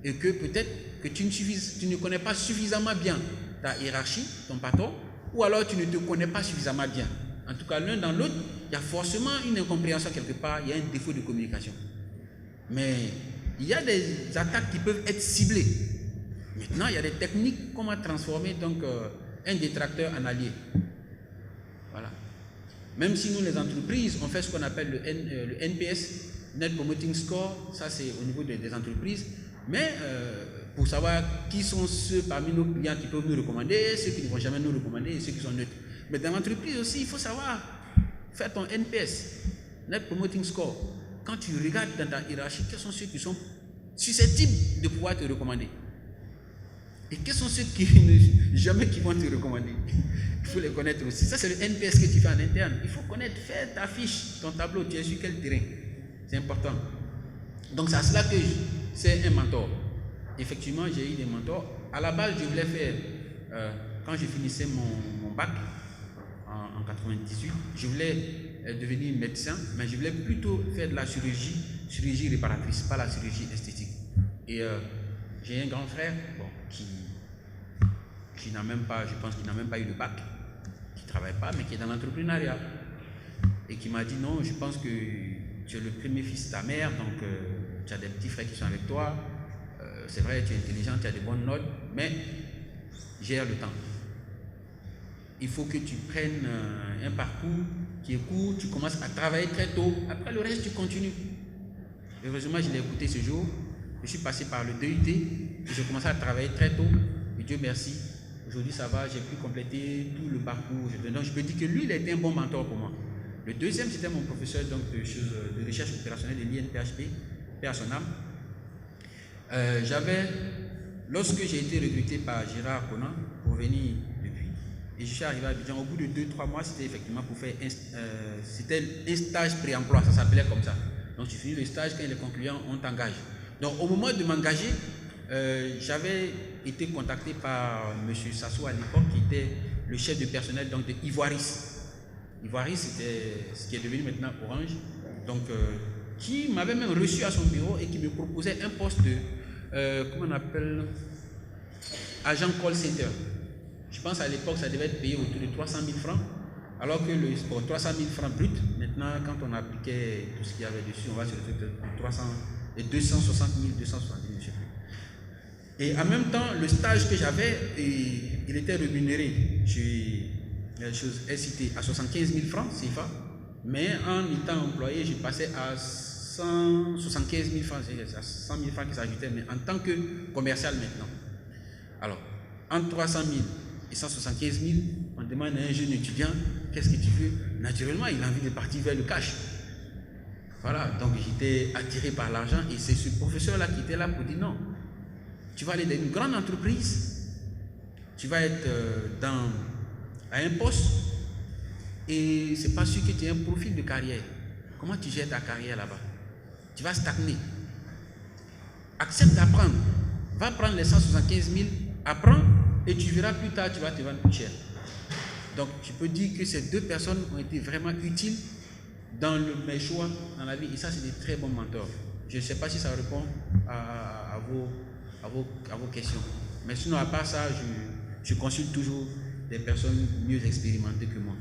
et que peut-être que tu ne connais pas suffisamment bien ta hiérarchie, ton patron, ou alors tu ne te connais pas suffisamment bien. En tout cas, l'un dans l'autre, il y a forcément une incompréhension quelque part, il y a un défaut de communication. Mais il y a des attaques qui peuvent être ciblées. Maintenant, il y a des techniques comment transformer donc, un détracteur en allié. Voilà. Même si nous, les entreprises, on fait ce qu'on appelle le NPS, Net Promoting Score, ça c'est au niveau des entreprises. Mais pour savoir qui sont ceux parmi nos clients qui peuvent nous recommander, ceux qui ne vont jamais nous recommander et ceux qui sont neutres. Mais dans l'entreprise aussi, il faut savoir faire ton NPS, Net Promoting Score. Quand tu regardes dans ta hiérarchie, quels sont ceux qui sont susceptibles de pouvoir te recommander? Et quels sont ceux qui vont te recommander? Il faut les connaître aussi. Ça, c'est le NPS que tu fais en interne. Il faut connaître, faire ta fiche, ton tableau, tu es sur quel terrain. C'est important. Donc, c'est à cela que c'est un mentor. Effectivement, j'ai eu des mentors. À la base, je voulais faire, quand je finissais mon bac en 98, je voulais devenir médecin, mais je voulais plutôt faire de la chirurgie réparatrice, pas la chirurgie esthétique. Et j'ai un grand frère qui n'a même pas, je pense qu'il n'a même pas eu le bac, qui ne travaille pas, mais qui est dans l'entrepreneuriat. Et qui m'a dit non, je pense que tu es le premier fils de ta mère, donc tu as des petits frères qui sont avec toi. C'est vrai, tu es intelligent, tu as des bonnes notes, mais gère le temps. Il faut que tu prennes un parcours qui est court, tu commences à travailler très tôt, après le reste tu continues. Heureusement, je l'ai écouté ce jour, je suis passé par le DUT, et j'ai commencé à travailler très tôt, et Dieu merci, aujourd'hui ça va, j'ai pu compléter tout le parcours. Donc je peux dire que lui, il a été un bon mentor pour moi. Le deuxième, c'était mon professeur donc, de recherche opérationnelle de l'INPHP, paix à son âme. Lorsque j'ai été recruté par Gérard Conan pour venir depuis, et je suis arrivé à Abidjan, au bout de 2-3 mois, c'était effectivement pour faire c'était un stage pré-emploi, ça s'appelait comme ça. Donc tu finis le stage, quand il est concluant, on t'engage. Donc au moment de m'engager, j'avais été contacté par M. Sassou à l'époque, qui était le chef de personnel donc, de Ivoiris. Ivoiris, c'était ce qui est devenu maintenant Orange, donc qui m'avait même reçu à son bureau et qui me proposait un poste de, comment on appelle, agent call center. Je pense à l'époque, ça devait être payé autour de 300 000 francs, alors que pour 300 000 francs brut, maintenant, quand on appliquait tout ce qu'il y avait dessus, on va sur le truc de 260 000, 270 000, je ne sais plus. Et en même temps, le stage que j'avais, il était rémunéré. La chose est citée à 75 000 francs CFA, mais en étant employé, je passais à 175 000 francs, à 100 000 francs qui s'ajoutaient, mais en tant que commercial maintenant. Alors, entre 300 000 et 175 000, on demande à un jeune étudiant, qu'est-ce que tu veux? Naturellement, il a envie de partir vers le cash. Voilà, donc j'étais attiré par l'argent et c'est ce professeur-là qui était là pour dire non, tu vas aller dans une grande entreprise, tu vas être à un poste et c'est pas sûr que tu aies un profil de carrière. Comment tu gères ta carrière là-bas? Tu vas stagner. Accepte d'apprendre. Va prendre les 175 000, apprends et tu verras plus tard, tu vas te vendre plus cher. Donc je peux dire que ces deux personnes ont été vraiment utiles dans mes choix dans la vie et ça c'est des très bons mentors. Je ne sais pas si ça répond à vos questions. Mais sinon à part ça, je consulte toujours des personnes mieux expérimentées que moi.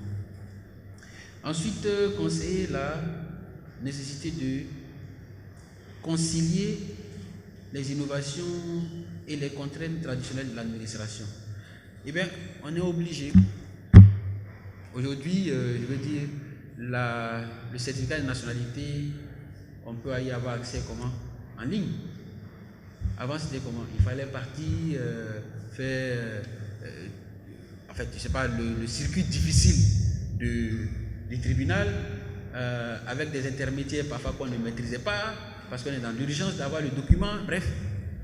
Ensuite, conseiller la nécessité de concilier les innovations et les contraintes traditionnelles de l'administration. Eh bien, on est obligé Aujourd'hui, je veux dire, le certificat de nationalité, on peut y avoir accès comment? En ligne. Avant, c'était comment? Il fallait partir, faire, en fait, je sais pas, le circuit difficile du tribunal, avec des intermédiaires parfois qu'on ne maîtrisait pas, parce qu'on est dans l'urgence d'avoir le document, bref.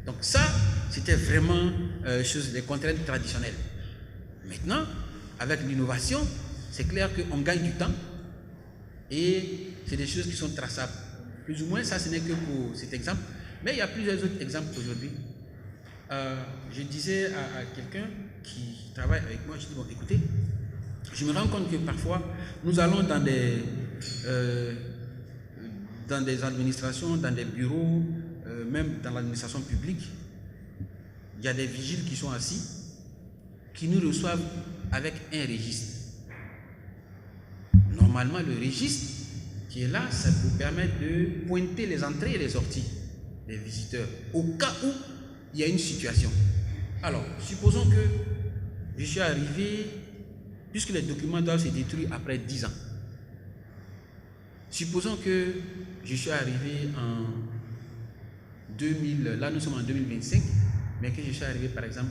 Donc ça, c'était vraiment les contraintes traditionnelles. Maintenant, avec l'innovation, c'est clair qu'on gagne du temps et c'est des choses qui sont traçables. Plus ou moins, ça ce n'est que pour cet exemple, mais il y a plusieurs autres exemples aujourd'hui. Je disais à quelqu'un qui travaille avec moi, je dis bon écoutez, je me rends compte que parfois nous allons dans des administrations, dans des bureaux, même dans l'administration publique, il y a des vigiles qui sont assis, qui nous reçoivent avec un registre. Normalement, le registre qui est là, ça vous permet de pointer les entrées et les sorties des visiteurs, au cas où il y a une situation. Alors, supposons que je suis arrivé, puisque les documents doivent se détruire après 10 ans. Supposons que je suis arrivé en 2000, là nous sommes en 2025, mais que je suis arrivé par exemple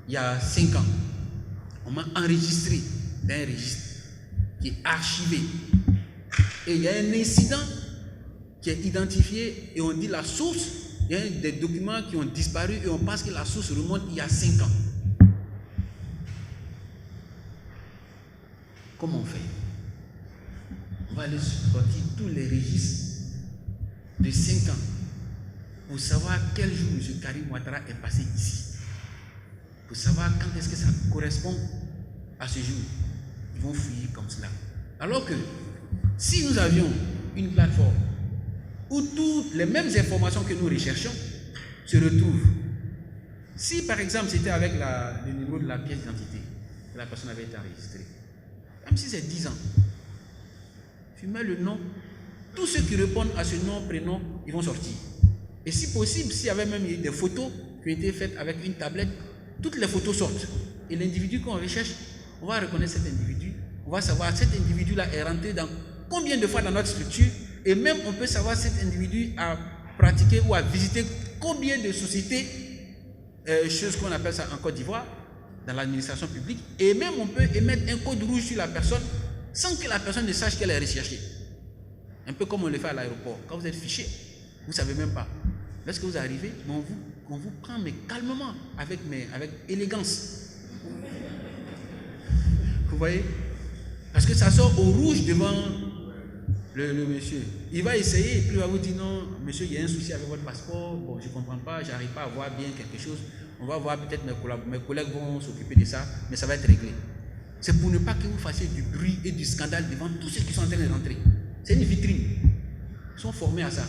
il y a 5 ans. On m'a enregistré dans un registre qui est archivé. Et il y a un incident qui est identifié et on dit la source, il y a des documents qui ont disparu et on pense que la source remonte il y a 5 ans. Comment on fait? On va aller sortir tous les registres de 5 ans pour savoir quel jour M. Karim Ouattara est passé ici. Pour savoir quand est-ce que ça correspond à ce jour. Ils vont fouiller comme cela. Alors que si nous avions une plateforme où toutes les mêmes informations que nous recherchons se retrouvent, si par exemple c'était avec le numéro de la pièce d'identité que la personne avait été enregistrée, même si c'est 10 ans, tu mets le nom, tous ceux qui répondent à ce nom, prénom, ils vont sortir. Et si possible, s'il y avait même des photos qui ont été faites avec une tablette, toutes les photos sortent. Et l'individu qu'on recherche, on va reconnaître cet individu, on va savoir cet individu-là est rentré dans combien de fois dans notre structure, et même on peut savoir cet individu a pratiqué ou a visité combien de sociétés, chose qu'on appelle ça en Côte d'Ivoire, dans l'administration publique, et même on peut émettre un code rouge sur la personne sans que la personne ne sache qu'elle est recherchée. Un peu comme on le fait à l'aéroport. Quand vous êtes fiché, vous ne savez même pas. Lorsque vous arrivez, on vous prend mais calmement, avec élégance. Vous voyez? Parce que ça sort au rouge devant le monsieur. Il va essayer et puis il va vous dire non, monsieur, il y a un souci avec votre passeport. Bon, je ne comprends pas, je n'arrive pas à voir bien quelque chose. On va voir, peut-être mes collègues vont s'occuper de ça, mais ça va être réglé. C'est pour ne pas que vous fassiez du bruit et du scandale devant tous ceux qui sont en train de rentrer. C'est une vitrine. Ils sont formés à ça.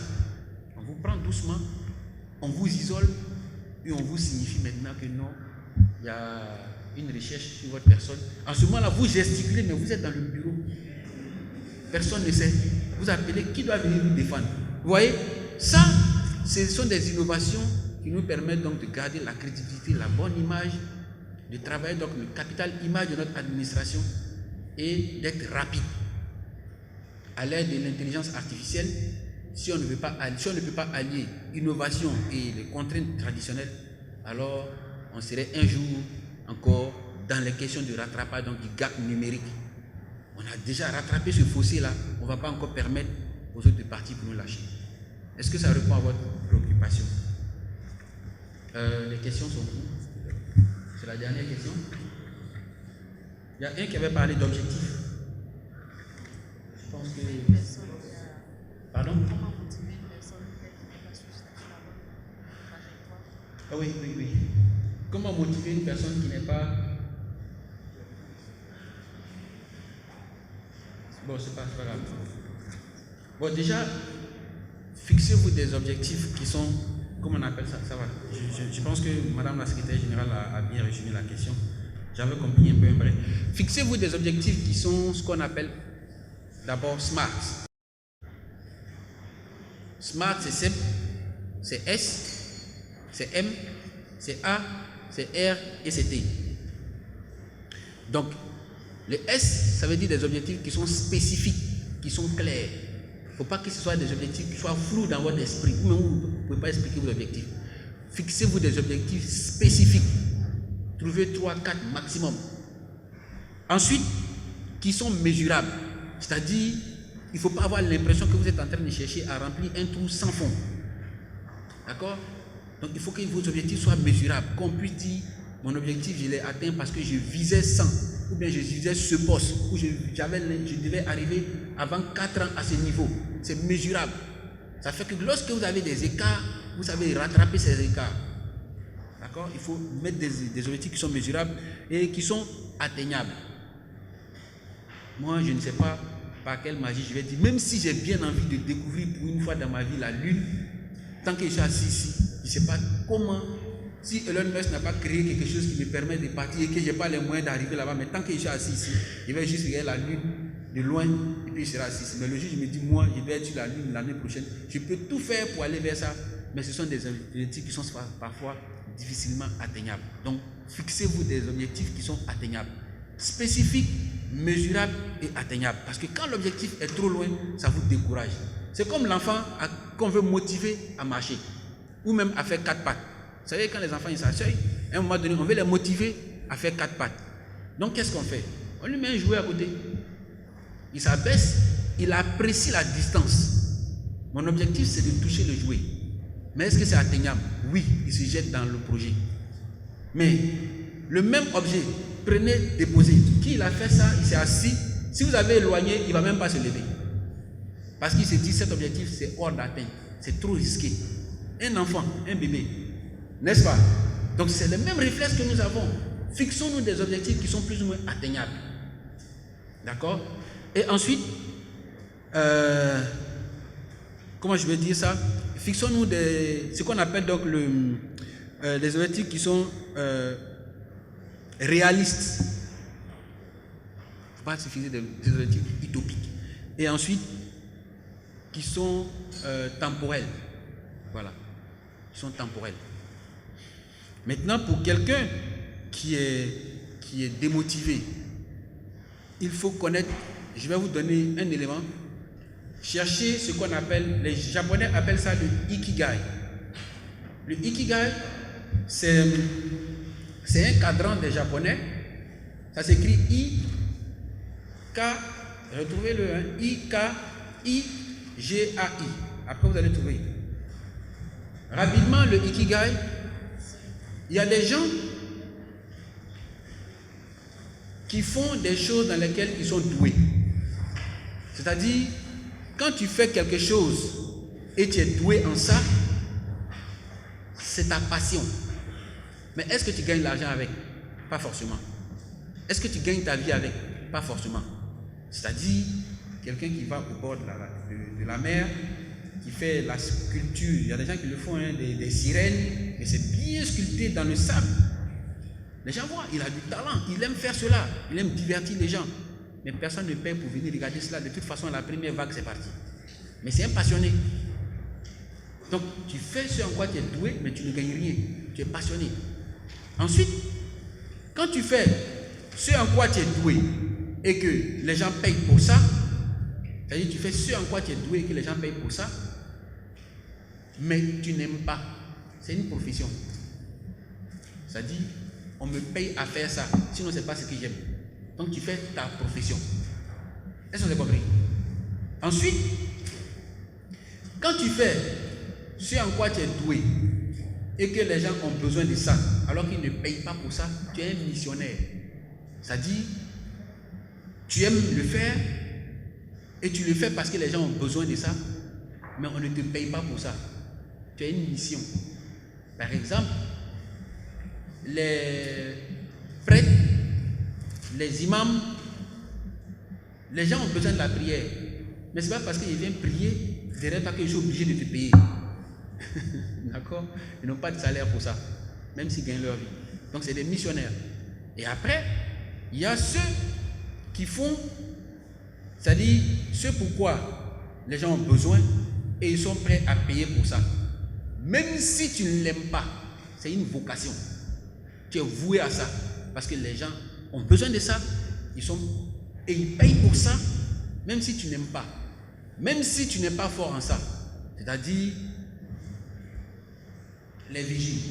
On vous prend doucement, on vous isole et on vous signifie maintenant que non, il y a une recherche sur votre personne. En ce moment-là, vous gesticulez, mais vous êtes dans le bureau. Personne ne sait. Vous appelez qui doit venir vous défendre. Vous voyez, ça, ce sont des innovations qui nous permettent donc de garder la crédibilité, la bonne image, de travailler donc le capital image de notre administration et d'être rapide. À l'aide de l'intelligence artificielle, si on ne peut pas allier innovation et les contraintes traditionnelles, alors on serait un jour encore dans les questions de rattrapage donc du gap numérique. On a déjà rattrapé ce fossé-là, on ne va pas encore permettre aux autres parties pour nous lâcher. Est-ce que ça répond à votre préoccupation? Les questions sont où? C'est la dernière question. Il y a un qui avait parlé d'objectifs. Je pense que... Pardon? Comment motiver une personne qui n'est pas sur la trajectoire? Ah oui. Comment motiver une personne qui n'est pas... Bon, c'est pas grave. Bon, déjà, fixez-vous des objectifs qui sont... Comment on appelle ça? Ça va. Je pense que Madame la secrétaire générale a bien résumé la question. J'avais compris un peu après. Fixez-vous des objectifs qui sont ce qu'on appelle d'abord SMART. SMART, c'est simple. C'est S, c'est M, c'est A, c'est R et c'est T. Donc, Le S, ça veut dire des objectifs qui sont spécifiques, qui sont clairs. Il ne faut pas que ce soit des objectifs qui soient flous dans votre esprit. Vous-même, vous ne pouvez pas expliquer vos objectifs. Fixez-vous des objectifs spécifiques. Trouvez 3, 4 maximum. Ensuite, qui sont mesurables. C'est-à-dire, il ne faut pas avoir l'impression que vous êtes en train de chercher à remplir un trou sans fond. D'accord? Donc, il faut que vos objectifs soient mesurables. Qu'on puisse dire, mon objectif, je l'ai atteint parce que je visais 100. Ou bien je visais ce poste. Ou je devais arriver avant 4 ans à ce niveau. C'est mesurable. Ça fait que lorsque vous avez des écarts, vous savez rattraper ces écarts. D'accord? Il faut mettre des objectifs qui sont mesurables et qui sont atteignables. Moi, je ne sais pas par quelle magie je vais dire, même si j'ai bien envie de découvrir pour une fois dans ma vie la Lune, tant que je suis assis ici, je ne sais pas comment, si Elon Musk n'a pas créé quelque chose qui me permet de partir et que je n'ai pas les moyens d'arriver là-bas, mais tant que je suis assis ici, je vais juste regarder la Lune de loin et puis je serai assis ici. Mais le jour je me dis, moi, je vais être sur la Lune l'année prochaine, je peux tout faire pour aller vers ça, mais ce sont des objectifs qui sont parfois difficilement atteignables. Donc, fixez-vous des objectifs qui sont atteignables, spécifiques, mesurables et atteignables. Parce que quand l'objectif est trop loin, ça vous décourage. C'est comme l'enfant qu'on veut motiver à marcher ou même à faire 4 pattes. Vous savez, quand les enfants ils s'assoient, à un moment donné, on veut les motiver à faire 4 pattes. Donc, qu'est-ce qu'on fait? On lui met un jouet à côté. Il s'abaisse, il apprécie la distance. Mon objectif, c'est de toucher le jouet. Mais est-ce que c'est atteignable? Oui, il se jette dans le projet. Mais le même objet, prenez, déposez. Qui il a fait ça? Il s'est assis. Si vous avez éloigné, il ne va même pas se lever. Parce qu'il se dit cet objectif, c'est hors d'atteinte. C'est trop risqué. Un enfant, un bébé. N'est-ce pas? Donc c'est le même réflexe que nous avons. Fixons-nous des objectifs qui sont plus ou moins atteignables. D'accord? Et ensuite, comment je vais dire ça? Fixons-nous ce qu'on appelle donc des objectifs qui sont réalistes. Il ne faut pas se fixer des objectifs utopiques. Et ensuite, qui sont temporels. Voilà. Qui sont temporels. Maintenant, pour quelqu'un qui est démotivé, il faut connaître, je vais vous donner un élément. Cherchez ce qu'on appelle, les Japonais appellent ça le Ikigai. Le Ikigai, c'est un cadran des Japonais. Ça s'écrit I-K, retrouvez-le, hein, I-K-I-G-A-I. Après, vous allez trouver. Rapidement, le Ikigai, il y a des gens qui font des choses dans lesquelles ils sont doués. C'est-à-dire, quand tu fais quelque chose et tu es doué en ça, c'est ta passion. Mais est-ce que tu gagnes l'argent avec? Pas forcément. Est-ce que tu gagnes ta vie avec? Pas forcément. C'est-à-dire, quelqu'un qui va au bord de la mer, qui fait la sculpture, il y a des gens qui le font, hein, des sirènes, mais c'est bien sculpté dans le sable. Les gens voient, il a du talent, il aime faire cela, il aime divertir les gens. Mais personne ne paye pour venir regarder cela. De toute façon, la première vague, c'est parti. Mais c'est un passionné. Donc, tu fais ce en quoi tu es doué, mais tu ne gagnes rien. Tu es passionné. Ensuite, quand tu fais ce en quoi tu es doué et que les gens payent pour ça, c'est-à-dire tu fais ce en quoi tu es doué et que les gens payent pour ça, mais tu n'aimes pas. C'est une profession. C'est-à-dire, on me paye à faire ça, sinon ce n'est pas ce que j'aime. Donc tu fais ta profession. Est-ce que vous avez compris? Ensuite, quand tu fais ce en quoi tu es doué et que les gens ont besoin de ça, alors qu'ils ne payent pas pour ça, tu es un missionnaire. C'est-à-dire, tu aimes le faire et tu le fais parce que les gens ont besoin de ça, mais on ne te paye pas pour ça. Tu as une mission. Par exemple, les prêtres, les imams, les gens ont besoin de la prière. Mais ce n'est pas parce qu'ils viennent prier, derrière toi qu'ils sont obligés de te payer. D'accord? Ils n'ont pas de salaire pour ça, même s'ils gagnent leur vie. Donc c'est des missionnaires. Et après, il y a ceux qui font, c'est-à-dire ce pourquoi les gens ont besoin et ils sont prêts à payer pour ça. Même si tu ne l'aimes pas, c'est une vocation. Tu es voué à ça parce que les gens ont besoin de ça Et ils payent pour ça, même si tu n'aimes pas. Même si tu n'es pas fort en ça. C'est-à-dire, les vigiles.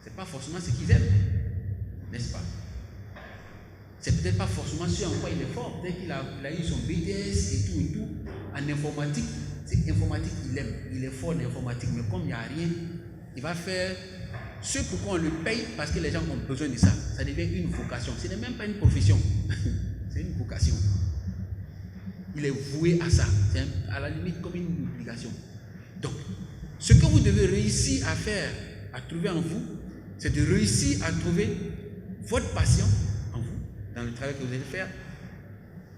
Ce n'est pas forcément ce qu'ils aiment, n'est-ce pas? C'est peut-être pas forcément ce en quoi il est fort. Peut-être qu'il a eu son BTS et tout. En informatique, c'est informatique qu'il aime. Il est fort en informatique, mais comme il n'y a rien, il va faire ce pourquoi on le paye, parce que les gens ont besoin de ça. Ça devient une vocation. Ce n'est même pas une profession. C'est une vocation. Il est voué à ça. C'est à la limite comme une obligation. Donc, ce que vous devez réussir à faire, à trouver en vous, c'est de réussir à trouver votre passion en vous, dans le travail que vous allez faire.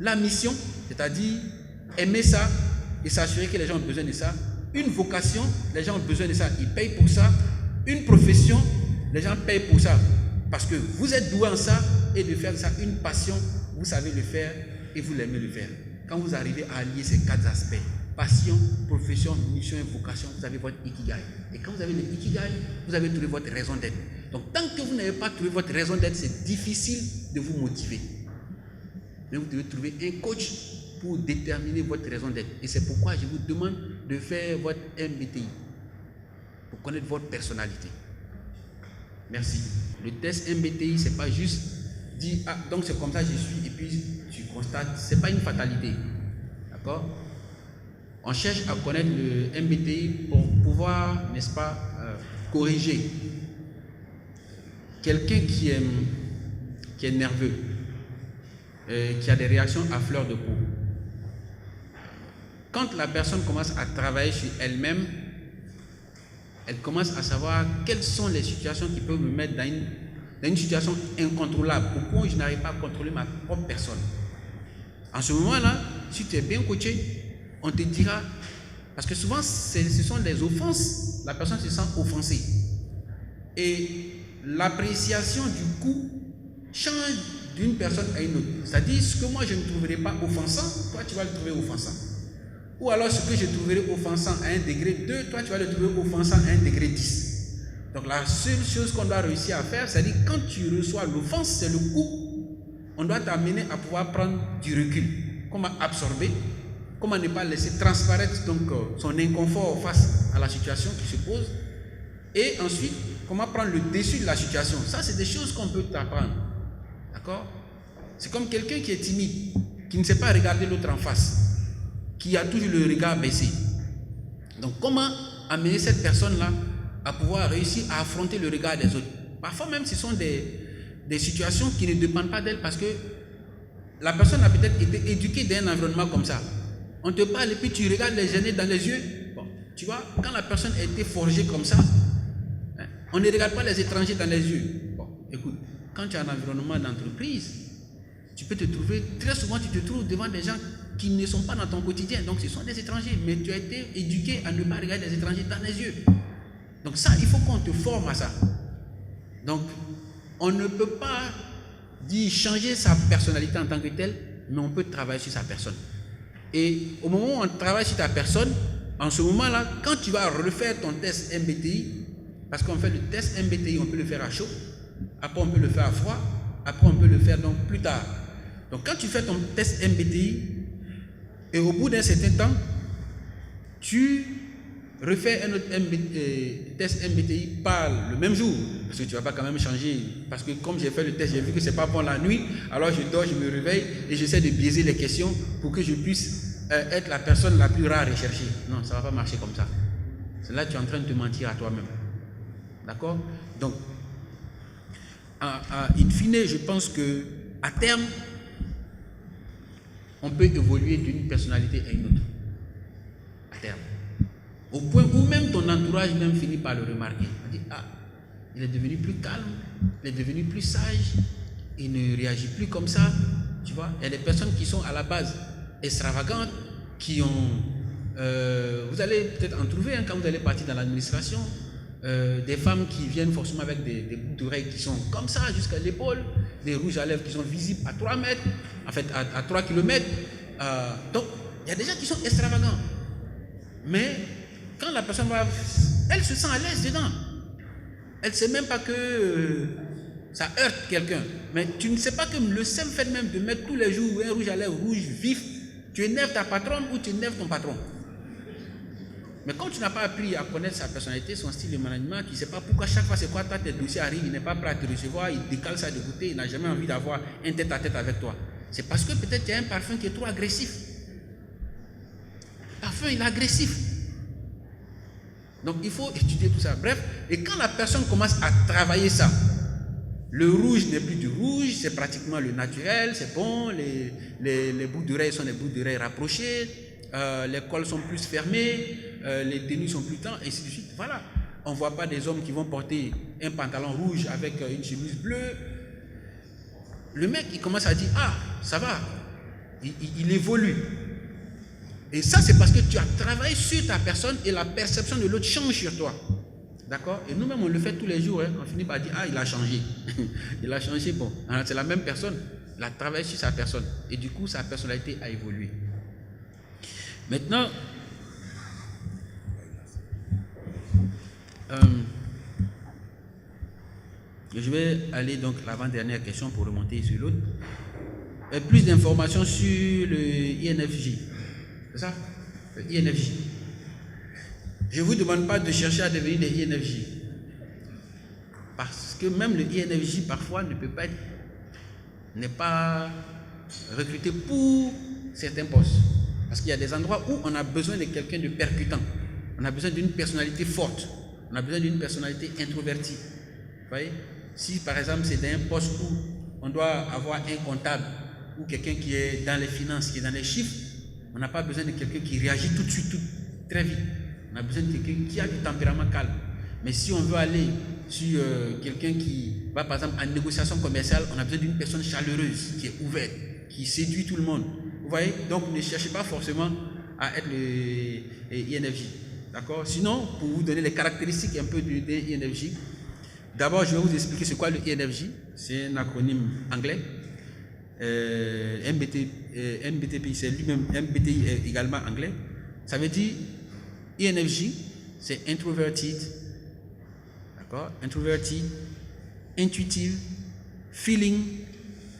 La mission, c'est-à-dire aimer ça et s'assurer que les gens ont besoin de ça. Une vocation, les gens ont besoin de ça, ils payent pour ça. Une profession, les gens payent pour ça. Parce que vous êtes doué en ça, et de faire ça une passion, vous savez le faire et vous l'aimez le faire. Quand vous arrivez à allier ces 4 aspects, passion, profession, mission et vocation, vous avez votre ikigai. Et quand vous avez le ikigai, vous avez trouvé votre raison d'être. Donc tant que vous n'avez pas trouvé votre raison d'être, c'est difficile de vous motiver. Mais vous devez trouver un coach pour déterminer votre raison d'être. Et c'est pourquoi je vous demande de faire votre MBTI, pour connaître votre personnalité. Merci. Le test MBTI, c'est pas juste dire, ah, donc c'est comme ça je suis, et puis tu constates, c'est pas une fatalité. D'accord? On cherche à connaître le MBTI pour pouvoir, n'est-ce pas, corriger quelqu'un qui est nerveux, qui a des réactions à fleur de peau. Quand la personne commence à travailler sur elle-même, elle commence à savoir quelles sont les situations qui peuvent me mettre dans une situation incontrôlable, au point où je n'arrive pas à contrôler ma propre personne. En ce moment-là, si tu es bien coaché, on te dira, parce que souvent ce sont des offenses, la personne se sent offensée. Et l'appréciation du coup change d'une personne à une autre. C'est-à-dire, ce que moi je ne trouverai pas offensant, toi tu vas le trouver offensant. Ou alors ce que je trouverai offensant à un degré 2, toi tu vas le trouver offensant à un degré 10. Donc la seule chose qu'on doit réussir à faire, c'est-à-dire quand tu reçois l'offense, c'est le coup, on doit t'amener à pouvoir prendre du recul. Comment absorber, comment ne pas laisser transparaître donc, son inconfort face à la situation qui se pose. Et ensuite, comment prendre le dessus de la situation. Ça, c'est des choses qu'on peut t'apprendre. D'accord? C'est comme quelqu'un qui est timide, qui ne sait pas regarder l'autre en face, qui a toujours le regard baissé. Donc comment amener cette personne-là à pouvoir réussir à affronter le regard des autres? Parfois même ce sont des situations qui ne dépendent pas d'elle, parce que la personne a peut-être été éduquée dans un environnement comme ça. On te parle et puis tu regardes les aînés dans les yeux. Bon, tu vois, quand la personne a été forgée comme ça, on ne regarde pas les étrangers dans les yeux. Bon, écoute, quand tu as un environnement d'entreprise, tu peux te trouver, très souvent tu te trouves devant des gens qui ne sont pas dans ton quotidien, donc ce sont des étrangers, mais tu as été éduqué à ne pas regarder les étrangers dans les yeux. Donc ça, il faut qu'on te forme à ça. Donc, on ne peut pas dire changer sa personnalité en tant que telle, mais on peut travailler sur sa personne. Et au moment où on travaille sur ta personne, en ce moment-là, quand tu vas refaire ton test MBTI, parce qu'on fait le test MBTI, on peut le faire à chaud, après on peut le faire à froid, après on peut le faire donc plus tard. Donc quand tu fais ton test MBTI, et au bout d'un certain temps, tu refais un autre test MBTI par le même jour, parce que tu ne vas pas quand même changer, parce que comme j'ai fait le test, j'ai vu que ce n'est pas bon la nuit, alors je dors, je me réveille et j'essaie de biaiser les questions pour que je puisse être la personne la plus rare recherchée. Non, ça ne va pas marcher comme ça. C'est là que tu es en train de te mentir à toi-même. D'accord? Donc, in fine, je pense qu'à terme, on peut évoluer d'une personnalité à une autre. À terme. Au point où même ton entourage même finit par le remarquer. On dit, ah, il est devenu plus calme, il est devenu plus sage, il ne réagit plus comme ça. Tu vois, il y a des personnes qui sont à la base extravagantes, qui ont... vous allez peut-être en trouver quand vous allez partir dans l'administration, des femmes qui viennent forcément avec des boucles d'oreilles qui sont comme ça jusqu'à l'épaule, des rouges à lèvres qui sont visibles à 3 mètres, en fait à 3 km. Donc, il y a des gens qui sont extravagants. Mais quand la personne va, elle se sent à l'aise dedans. Elle ne sait même pas que ça heurte quelqu'un. Mais tu ne sais pas que le seul fait même de mettre tous les jours un rouge à lèvres rouge vif, tu énerves ta patronne ou tu énerves ton patron. Mais comme tu n'as pas appris à connaître sa personnalité, son style de management, tu ne sais pas pourquoi chaque fois c'est quoi, toi tes dossiers arrivent, il n'est pas prêt à te recevoir, il décale ça de côté, il n'a jamais envie d'avoir un tête-à-tête avec toi. C'est parce que peut-être tu as un parfum qui est trop agressif. Le parfum, il est agressif. Donc il faut étudier tout ça. Bref, et quand la personne commence à travailler ça, le rouge n'est plus du rouge, c'est pratiquement le naturel, c'est bon, les boucles d'oreilles sont des boucles d'oreilles rapprochées, les cols sont plus fermés, les tenues sont plus tendres, et ainsi de suite. Voilà. On ne voit pas des hommes qui vont porter un pantalon rouge avec une chemise bleue. Le mec, il commence à dire, ah, ça va, il évolue. Et ça, c'est parce que tu as travaillé sur ta personne et la perception de l'autre change sur toi. D'accord? Et nous-mêmes, on le fait tous les jours. Hein. On finit par dire, ah, il a changé. Il a changé, bon. Alors, c'est la même personne. Il a travaillé sur sa personne. Et du coup, sa personnalité a évolué. Maintenant, je vais aller donc à l'avant-dernière question pour remonter sur l'autre. Plus d'informations sur le INFJ. C'est ça? Le INFJ. Je ne vous demande pas de chercher à devenir des INFJ. Parce que même le INFJ, parfois, n'est pas recruté pour certains postes. Parce qu'il y a des endroits où on a besoin de quelqu'un de percutant. On a besoin d'une personnalité forte. On a besoin d'une personnalité introvertie. Vous voyez? Si, par exemple, c'est dans un poste où on doit avoir un comptable ou quelqu'un qui est dans les finances, qui est dans les chiffres, on n'a pas besoin de quelqu'un qui réagit tout de suite, très vite. On a besoin de quelqu'un qui a du tempérament calme. Mais si on veut aller sur quelqu'un qui va par exemple en négociation commerciale, on a besoin d'une personne chaleureuse, qui est ouverte, qui séduit tout le monde. Vous voyez? Donc ne cherchez pas forcément à être le INFJ. D'accord? Sinon, pour vous donner les caractéristiques un peu de INFJ, d'abord je vais vous expliquer c'est quoi le INFJ. C'est un acronyme anglais. MBTI, c'est lui-même, MBTI est également anglais. Ça veut dire INFJ, c'est introverted, d'accord? Introverted, intuitive, feeling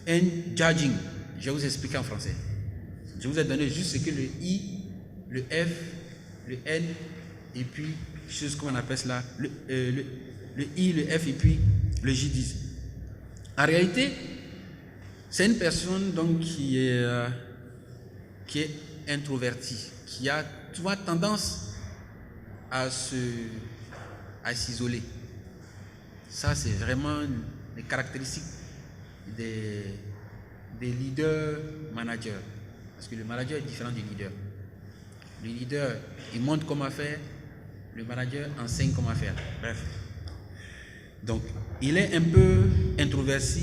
and judging. Je vais vous expliquer en français. Je vous ai donné juste ce que le I, le F, le N et puis chose qu'on appelle cela, le I, le F et puis le J disent. En réalité, c'est une personne donc qui est introvertie, qui a tendance à s'isoler. Ça, c'est vraiment les caractéristiques des leaders managers. Parce que le manager est différent du leader. Le leader, il montre comment faire, le manager enseigne comment faire. Bref. Donc, il est un peu introverti,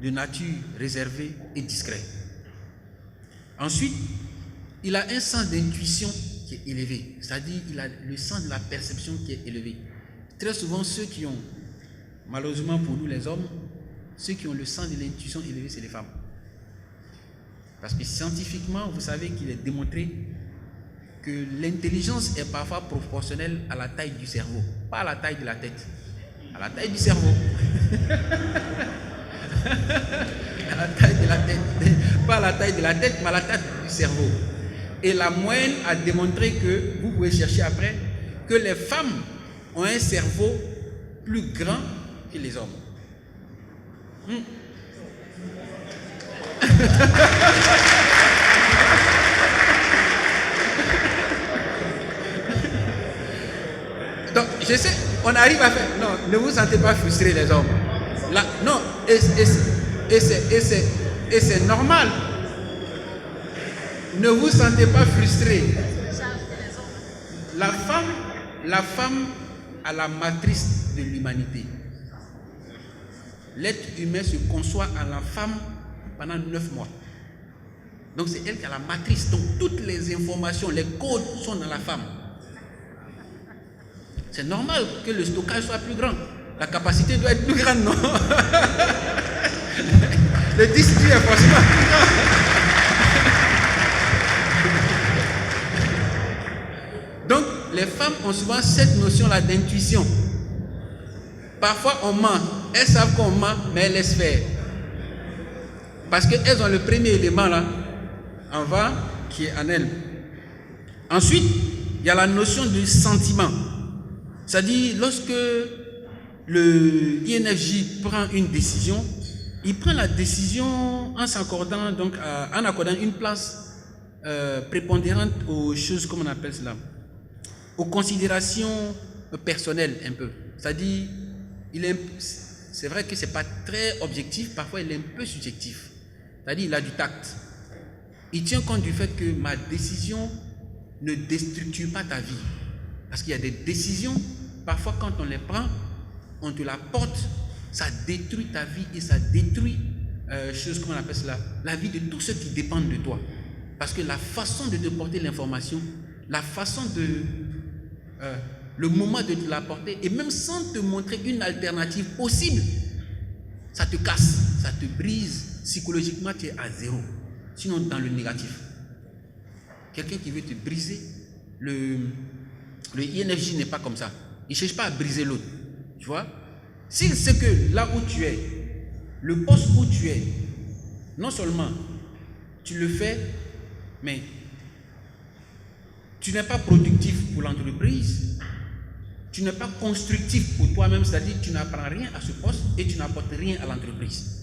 de nature réservée et discret. Ensuite, il a un sens d'intuition qui est élevé, c'est-à-dire il a le sens de la perception qui est élevé. Très souvent, ceux qui ont, malheureusement pour nous les hommes, ceux qui ont le sens de l'intuition élevé, c'est les femmes. Parce que scientifiquement, vous savez qu'il est démontré que l'intelligence est parfois proportionnelle à la taille du cerveau, pas à la taille de la tête, à la taille du cerveau. À la taille de la tête, pas à la taille de la tête, mais à la taille du cerveau. Et la moyenne a démontré que, vous pouvez chercher après, que les femmes ont un cerveau plus grand que les hommes. Donc, je sais, on arrive à faire. Non, ne vous sentez pas frustrés, les hommes. Là, non, et c'est normal. Ne vous sentez pas frustrés. La femme a la matrice de l'humanité. L'être humain se conçoit à la femme pendant 9 mois. Donc c'est elle qui a la matrice. Donc toutes les informations, les codes sont dans la femme. C'est normal que le stockage soit plus grand. La capacité doit être plus grande, non? Le disque est forcément plus grand. Donc, les femmes ont souvent cette notion-là d'intuition. Parfois, on ment. Elles savent qu'on ment, mais elles laissent faire. Parce qu'elles ont le premier élément là, en va, qui est en elles. Ensuite, il y a la notion du sentiment. C'est-à-dire, lorsque le INFJ prend une décision, il prend la décision en s'accordant, donc, en accordant une place prépondérante aux choses, comment on appelle cela, aux considérations personnelles un peu. C'est-à-dire, c'est vrai que ce n'est pas très objectif, parfois il est un peu subjectif. C'est-à-dire, il a du tact. Il tient compte du fait que ma décision ne déstructure pas ta vie. Parce qu'il y a des décisions, parfois quand on les prend, on te la porte, ça détruit ta vie et ça détruit, comment on appelle cela, la vie de tous ceux qui dépendent de toi. Parce que la façon de te porter l'information, la façon de, le moment de te la porter, et même sans te montrer une alternative possible, ça te casse, ça te brise, psychologiquement tu es à zéro, sinon dans le négatif. Quelqu'un qui veut te briser, le INFJ n'est pas comme ça. Il ne cherche pas à briser l'autre. Tu vois? S'il sait que là où tu es, le poste où tu es, non seulement tu le fais, mais tu n'es pas productif pour l'entreprise, tu n'es pas constructif pour toi-même, c'est-à-dire que tu n'apprends rien à ce poste et tu n'apportes rien à l'entreprise.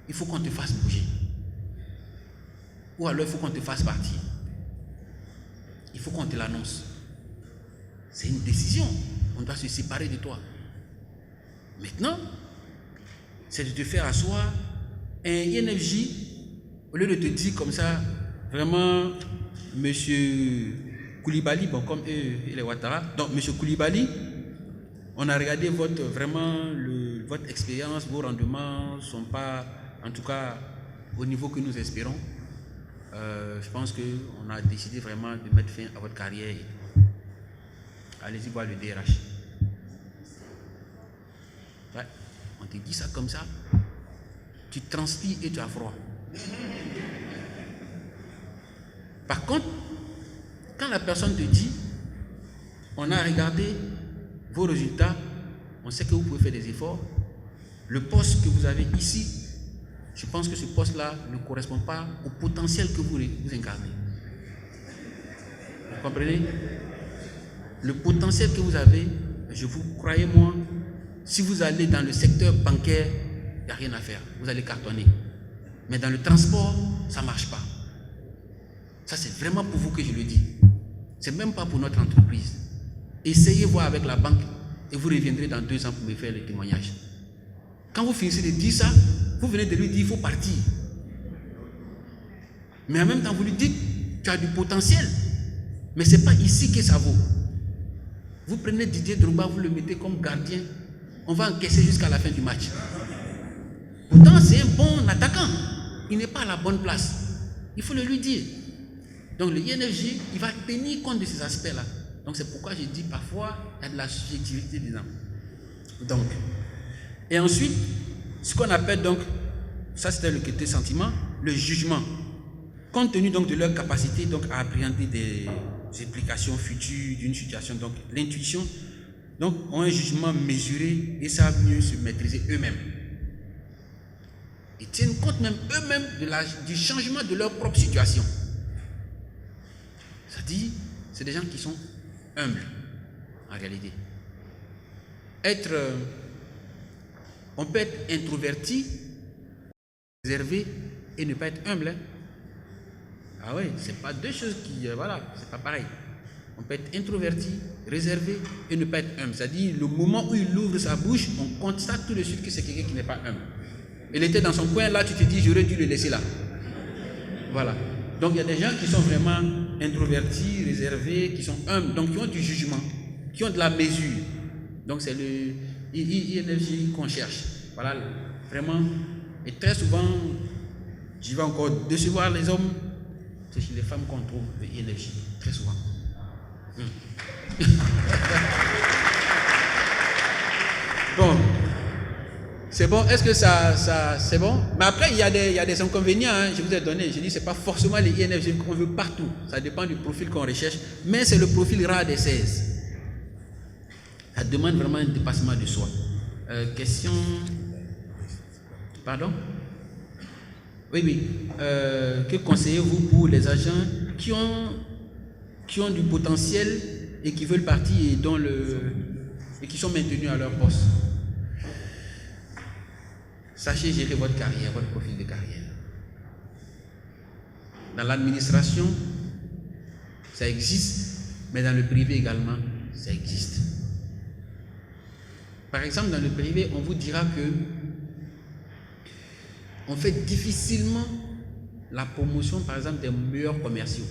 Il faut qu'on te fasse bouger. Ou alors il faut qu'on te fasse partir. Il faut qu'on te l'annonce. C'est une décision. On doit se séparer de toi. Maintenant, c'est de te faire asseoir. Un INFJ, au lieu de te dire comme ça, vraiment, monsieur Koulibaly, bon, comme eux, et les Ouattara, donc monsieur Koulibaly, on a regardé votre expérience, vos rendements ne sont pas, en tout cas, au niveau que nous espérons. Je pense qu'on a décidé vraiment de mettre fin à votre carrière. Allez-y voir le DRH. Ouais, on te dit ça comme ça, tu transpires et tu as froid. Par contre, quand la personne te dit, on a regardé vos résultats, on sait que vous pouvez faire des efforts, le poste que vous avez ici, je pense que ce poste-là ne correspond pas au potentiel que vous incarnez. Vous comprenez? Le potentiel que vous avez, je vous croyez-moi, si vous allez dans le secteur bancaire, il n'y a rien à faire, vous allez cartonner. Mais dans le transport, ça ne marche pas. Ça, c'est vraiment pour vous que je le dis. C'est même pas pour notre entreprise. Essayez voir avec la banque et vous reviendrez dans 2 ans pour me faire le témoignage. Quand vous finissez de dire ça, vous venez de lui dire il faut partir. Mais en même temps, vous lui dites tu as du potentiel. Mais ce n'est pas ici que ça vaut. Vous prenez Didier Drogba, vous le mettez comme gardien. On va encaisser jusqu'à la fin du match. Pourtant, c'est un bon attaquant. Il n'est pas à la bonne place. Il faut le lui dire. Donc, le INFJ, il va tenir compte de ces aspects-là. Donc, c'est pourquoi je dis parfois, il y a de la subjectivité dedans. Donc, et ensuite, ce qu'on appelle donc, ça c'était le côté sentiment, le jugement. Compte tenu donc de leur capacité donc à appréhender des implications futures d'une situation, donc l'intuition, donc ont un jugement mesuré et savent mieux se maîtriser eux-mêmes. Ils tiennent compte même eux-mêmes du changement de leur propre situation. C'est-à-dire, c'est des gens qui sont humbles en réalité. On peut être introverti, réservé et ne pas être humble. Hein? Ah oui, c'est pas deux choses qui... voilà, c'est pas pareil. On peut être introverti, réservé et ne pas être humble. C'est-à-dire, le moment où il ouvre sa bouche, on constate tout de suite que c'est quelqu'un qui n'est pas humble. Il était dans son coin là, tu te dis, j'aurais dû le laisser là. Voilà. Donc, il y a des gens qui sont vraiment introvertis, réservés, qui sont humbles, donc qui ont du jugement, qui ont de la mesure. Donc, c'est le INFJ qu'on cherche. Voilà, vraiment. Et très souvent, je vais encore décevoir les hommes, c'est chez les femmes qu'on trouve le INFJ, très souvent. Bon, c'est bon, est-ce que ça c'est bon? Mais après, il y a des inconvénients, hein, je vous ai donné, je dis, c'est pas forcément les INFJ qu'on veut partout, ça dépend du profil qu'on recherche, mais c'est le profil rare des 16. Ça demande vraiment un dépassement de soi. Question. Pardon? Oui. Que conseillez-vous pour les agents qui ont du potentiel et qui veulent partir et qui sont maintenus à leur poste? Sachez gérer votre carrière, votre profil de carrière. Dans l'administration, ça existe, mais dans le privé également, ça existe. Par exemple, dans le privé, on vous dira que on fait difficilement la promotion, par exemple, des meilleurs commerciaux.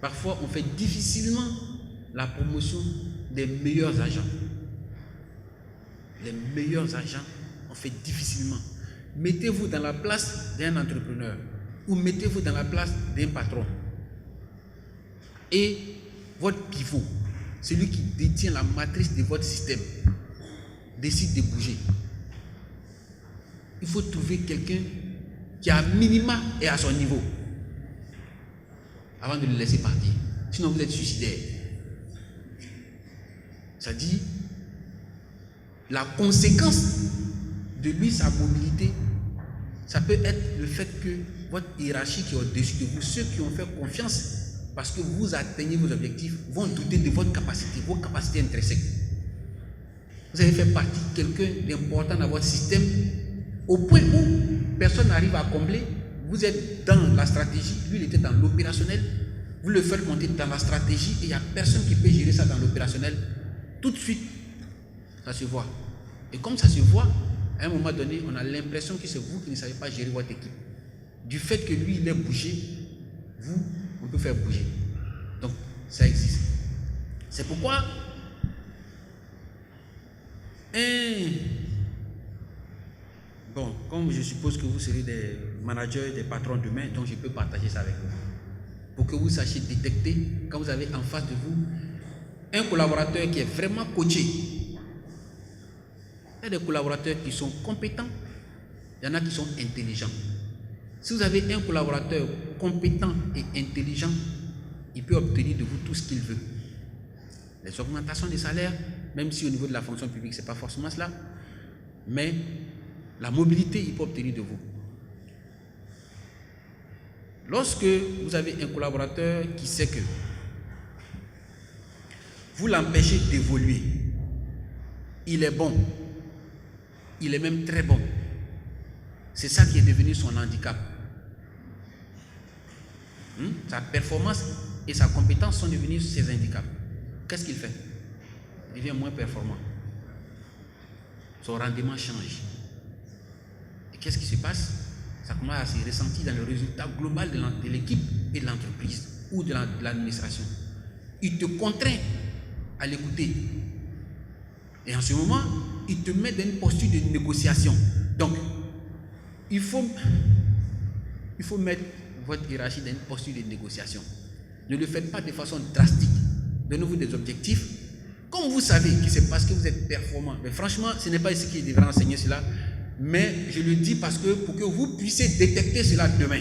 Parfois, on fait difficilement la promotion des meilleurs agents. Les meilleurs agents, on fait difficilement. Mettez-vous dans la place d'un entrepreneur ou mettez-vous dans la place d'un patron. Et votre pivot, celui qui détient la matrice de votre système, décide de bouger. Il faut trouver quelqu'un qui à minima est à son niveau avant de le laisser partir. Sinon vous êtes suicidaire. Ça dit, la conséquence de lui, sa mobilité, ça peut être le fait que votre hiérarchie qui est au-dessus de vous, ceux qui ont fait confiance parce que vous atteignez vos objectifs, vont douter de votre capacité, vos capacités intrinsèques. Vous avez fait partie de quelqu'un d'important dans votre système au point où personne n'arrive à combler. Vous êtes dans la stratégie, lui il était dans l'opérationnel, vous le faites monter dans la stratégie et il n'y a personne qui peut gérer ça dans l'opérationnel. Tout de suite, ça se voit. Et comme ça se voit, à un moment donné, on a l'impression que c'est vous qui ne savez pas gérer votre équipe. Du fait que lui, il est bougé, vous, on peut faire bouger. Donc, ça existe. C'est pourquoi bon, comme je suppose que vous serez des managers, des patrons demain, donc je peux partager ça avec vous. Pour que vous sachiez détecter, quand vous avez en face de vous un collaborateur qui est vraiment coaché. Il y a des collaborateurs qui sont compétents, il y en a qui sont intelligents. Si vous avez un collaborateur compétent et intelligent, il peut obtenir de vous tout ce qu'il veut. Les augmentations des salaires, même si au niveau de la fonction publique, ce n'est pas forcément cela, mais la mobilité, il peut obtenir de vous. Lorsque vous avez un collaborateur qui sait que vous l'empêchez d'évoluer, il est bon, il est même très bon. C'est ça qui est devenu son handicap. Sa performance et sa compétence sont devenus ses handicaps. Qu'est-ce qu'il fait? Il devient moins performant. Son rendement change. Et qu'est-ce qui se passe? Ça commence à se ressentir dans le résultat global de l'équipe et de l'entreprise ou de l'administration. Il te contraint à l'écouter. Et en ce moment, il te met dans une posture de négociation. Donc, il faut mettre votre hiérarchie dans une posture de négociation. Ne le faites pas de façon drastique. Donnez-vous des objectifs. Comme vous savez que c'est parce que vous êtes performant. Mais franchement, ce n'est pas ici qu'il devrait enseigner cela. Mais je le dis parce que pour que vous puissiez détecter cela demain.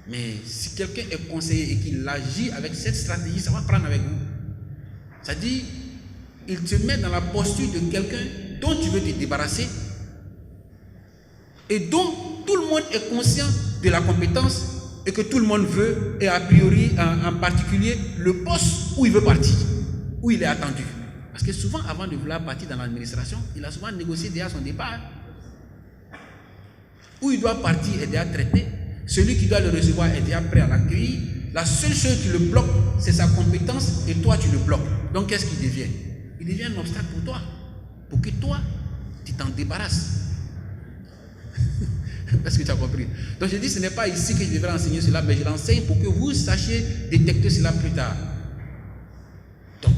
Mais si quelqu'un est conseillé et qu'il agit avec cette stratégie, ça va prendre avec vous. C'est-à-dire, il te met dans la posture de quelqu'un dont tu veux te débarrasser et dont tout le monde est conscient de la compétence et que tout le monde veut, et a priori, en particulier, le poste où il veut partir, où il est attendu. Parce que souvent, avant de vouloir partir dans l'administration, il a souvent négocié déjà son départ. Où il doit partir est déjà traité. Celui qui doit le recevoir est déjà prêt à l'accueillir. La seule chose qui le bloque, c'est sa compétence et toi, tu le bloques. Donc, qu'est-ce qu'il devient? Il devient un obstacle pour toi. Pour que toi, tu t'en débarrasses. Est-ce que tu as compris? Donc, je dis, ce n'est pas ici que je devrais enseigner cela, mais je l'enseigne pour que vous sachiez détecter cela plus tard. Donc,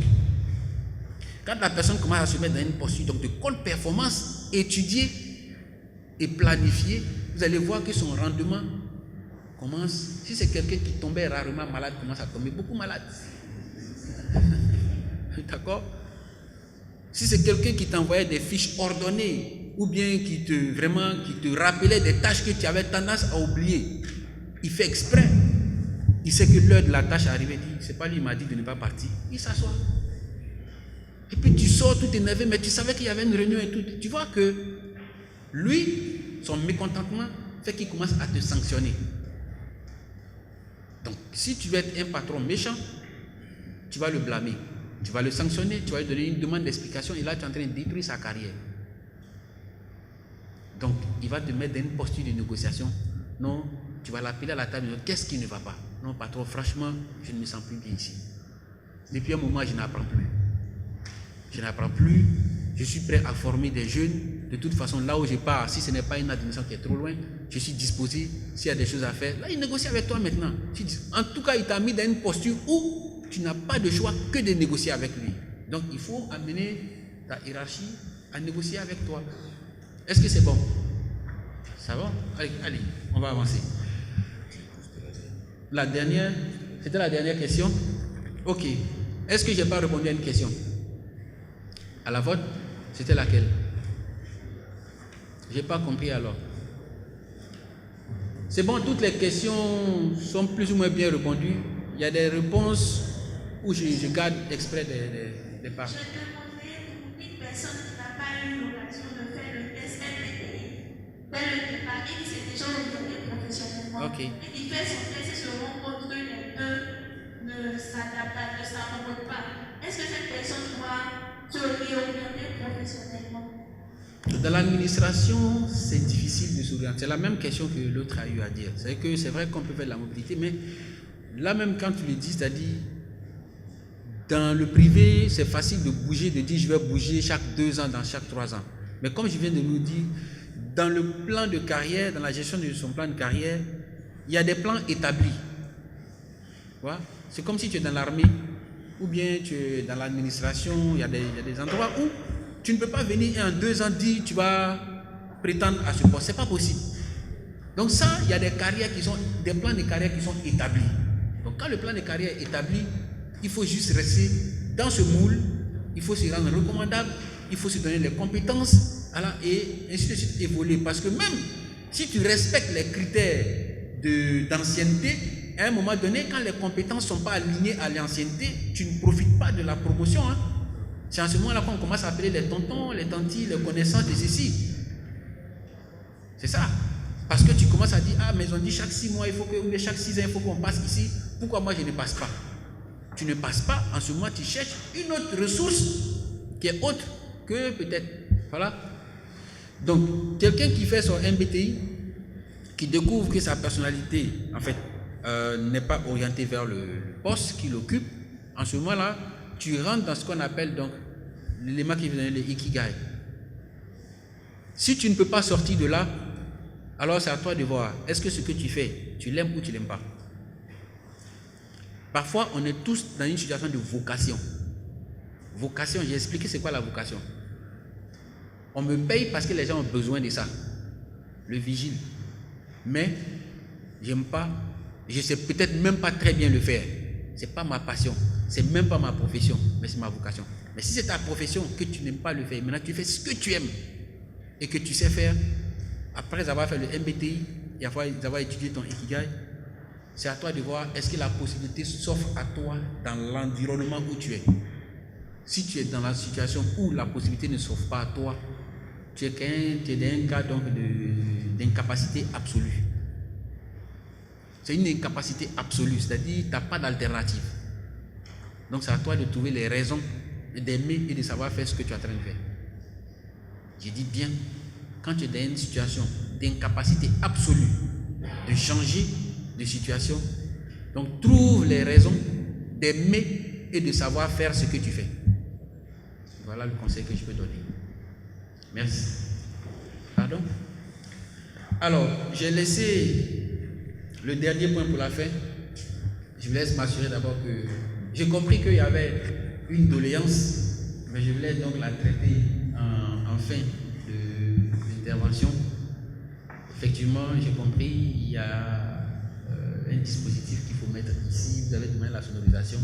quand la personne commence à se mettre dans une posture donc de compte performance, étudier et planifier, vous allez voir que son rendement commence. Si c'est quelqu'un qui tombait rarement malade, commence à tomber beaucoup malade. D'accord? Si c'est quelqu'un qui t'envoyait des fiches ordonnées ou bien qui te rappelait des tâches que tu avais tendance à oublier, il fait exprès. Il sait que l'heure de la tâche est arrivée, c'est pas lui qui m'a dit de ne pas partir. Il s'assoit. Et puis tu sors tout énervé, mais tu savais qu'il y avait une réunion et tout. Tu vois que lui, son mécontentement fait qu'il commence à te sanctionner. Donc, si tu veux être un patron méchant, tu vas le blâmer. Tu vas le sanctionner, tu vas lui donner une demande d'explication et là, tu es en train de détruire sa carrière. Donc, il va te mettre dans une posture de négociation. Non, tu vas l'appeler à la table et dire, qu'est-ce qui ne va pas? Non, patron, franchement, je ne me sens plus bien ici. Depuis un moment, je n'apprends plus. Je n'apprends plus. Je suis prêt à former des jeunes. De toute façon, là où je pars, si ce n'est pas une administration qui est trop loin, je suis disposé. S'il y a des choses à faire, là, il négocie avec toi maintenant. En tout cas, il t'a mis dans une posture où tu n'as pas de choix que de négocier avec lui. Donc, il faut amener ta hiérarchie à négocier avec toi. Est-ce que c'est bon? Ça va? Allez, on va avancer. La dernière, c'était la dernière question. Ok. Est-ce que je n'ai pas répondu à une question? À la vôtre, c'était laquelle? Je n'ai pas compris alors. C'est bon, toutes les questions sont plus ou moins bien répondues. Il y a des réponses où je garde exprès des parts. Je demandais pour une personne qui n'a pas eu l'occasion de faire le test MBTI dès le départ et qui s'est déjà orienté professionnellement. Ok. Et qui fait son test et se rend compte que les deux ne s'adaptent pas, ne s'accommodent pas. Est-ce que cette personne doit se réorienter professionnellement? Dans l'administration, c'est difficile de s'orienter. C'est la même question que l'autre a eu à dire. C'est vrai qu'on peut faire de la mobilité, mais là même quand tu le dis, c'est-à-dire dans le privé, c'est facile de bouger, de dire je vais bouger chaque 2 ans, dans chaque 3 ans. Mais comme je viens de nous dire, dans le plan de carrière, dans la gestion de son plan de carrière, il y a des plans établis. Voilà. C'est comme si tu es dans l'armée ou bien tu es dans l'administration, il y a des endroits où tu ne peux pas venir et en 2 ans dire tu vas prétendre à ce poste. Ce n'est pas possible. Donc ça, il y a des carrières qui sont, des plans de carrière qui sont établis. Donc quand le plan de carrière est établi, il faut juste rester dans ce moule, il faut se rendre recommandable, il faut se donner les compétences, voilà, et ainsi de suite évoluer. Parce que même si tu respectes les critères d'ancienneté, à un moment donné, quand les compétences ne sont pas alignées à l'ancienneté, tu ne profites pas de la promotion. Hein. C'est en ce moment-là qu'on commence à appeler les tontons, les tantis, les connaissances de ceci. C'est ça. Parce que tu commences à dire, ah, mais ils ont dit chaque 6 mois, ou chaque 6 ans, il faut qu'on passe ici. Pourquoi moi je ne passe pas? Tu ne passes pas, en ce moment tu cherches une autre ressource qui est autre que peut-être. Voilà. Donc, quelqu'un qui fait son MBTI, qui découvre que sa personnalité, en fait, n'est pas orientée vers le poste qu'il occupe, en ce moment-là, tu rentres dans ce qu'on appelle donc l'élément qui vient de l'ikigai. Si tu ne peux pas sortir de là, alors c'est à toi de voir, est-ce que ce que tu fais, tu l'aimes ou tu ne l'aimes pas? Parfois, on est tous dans une situation de vocation. Vocation, j'ai expliqué c'est quoi la vocation. On me paye parce que les gens ont besoin de ça. Le vigile. Mais, j'aime pas, je sais peut-être même pas très bien le faire. C'est pas ma passion, c'est même pas ma profession, mais c'est ma vocation. Mais si c'est ta profession que tu n'aimes pas le faire, maintenant tu fais ce que tu aimes et que tu sais faire, après avoir fait le MBTI et avoir étudié ton Ikigai, c'est à toi de voir est-ce que la possibilité s'offre à toi dans l'environnement où tu es. Si tu es dans la situation où la possibilité ne s'offre pas à toi, tu es dans un cas d'incapacité absolue. C'est une incapacité absolue, c'est-à-dire tu n'as pas d'alternative. Donc c'est à toi de trouver les raisons, d'aimer et de savoir faire ce que tu es en train de faire. Je dis bien, quand tu es dans une situation d'incapacité absolue de changer de situation, donc trouve les raisons d'aimer et de savoir faire ce que tu fais. Voilà le conseil que je peux donner. Merci. Pardon? Alors, j'ai laissé le dernier point pour la fin. Je vous laisse m'assurer d'abord que j'ai compris qu'il y avait une doléance, mais je voulais donc la traiter en fin d'intervention. Effectivement, j'ai compris, il y a un dispositif qu'il faut mettre ici. Vous avez demandé la sonorisation.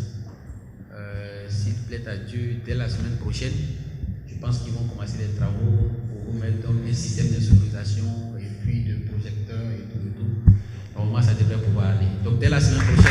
S'il plaît à Dieu, dès la semaine prochaine, je pense qu'ils vont commencer les travaux pour vous mettre donc un système de sonorisation et puis de projecteurs et tout. Normalement, ça devrait pouvoir aller. Donc, dès la semaine prochaine,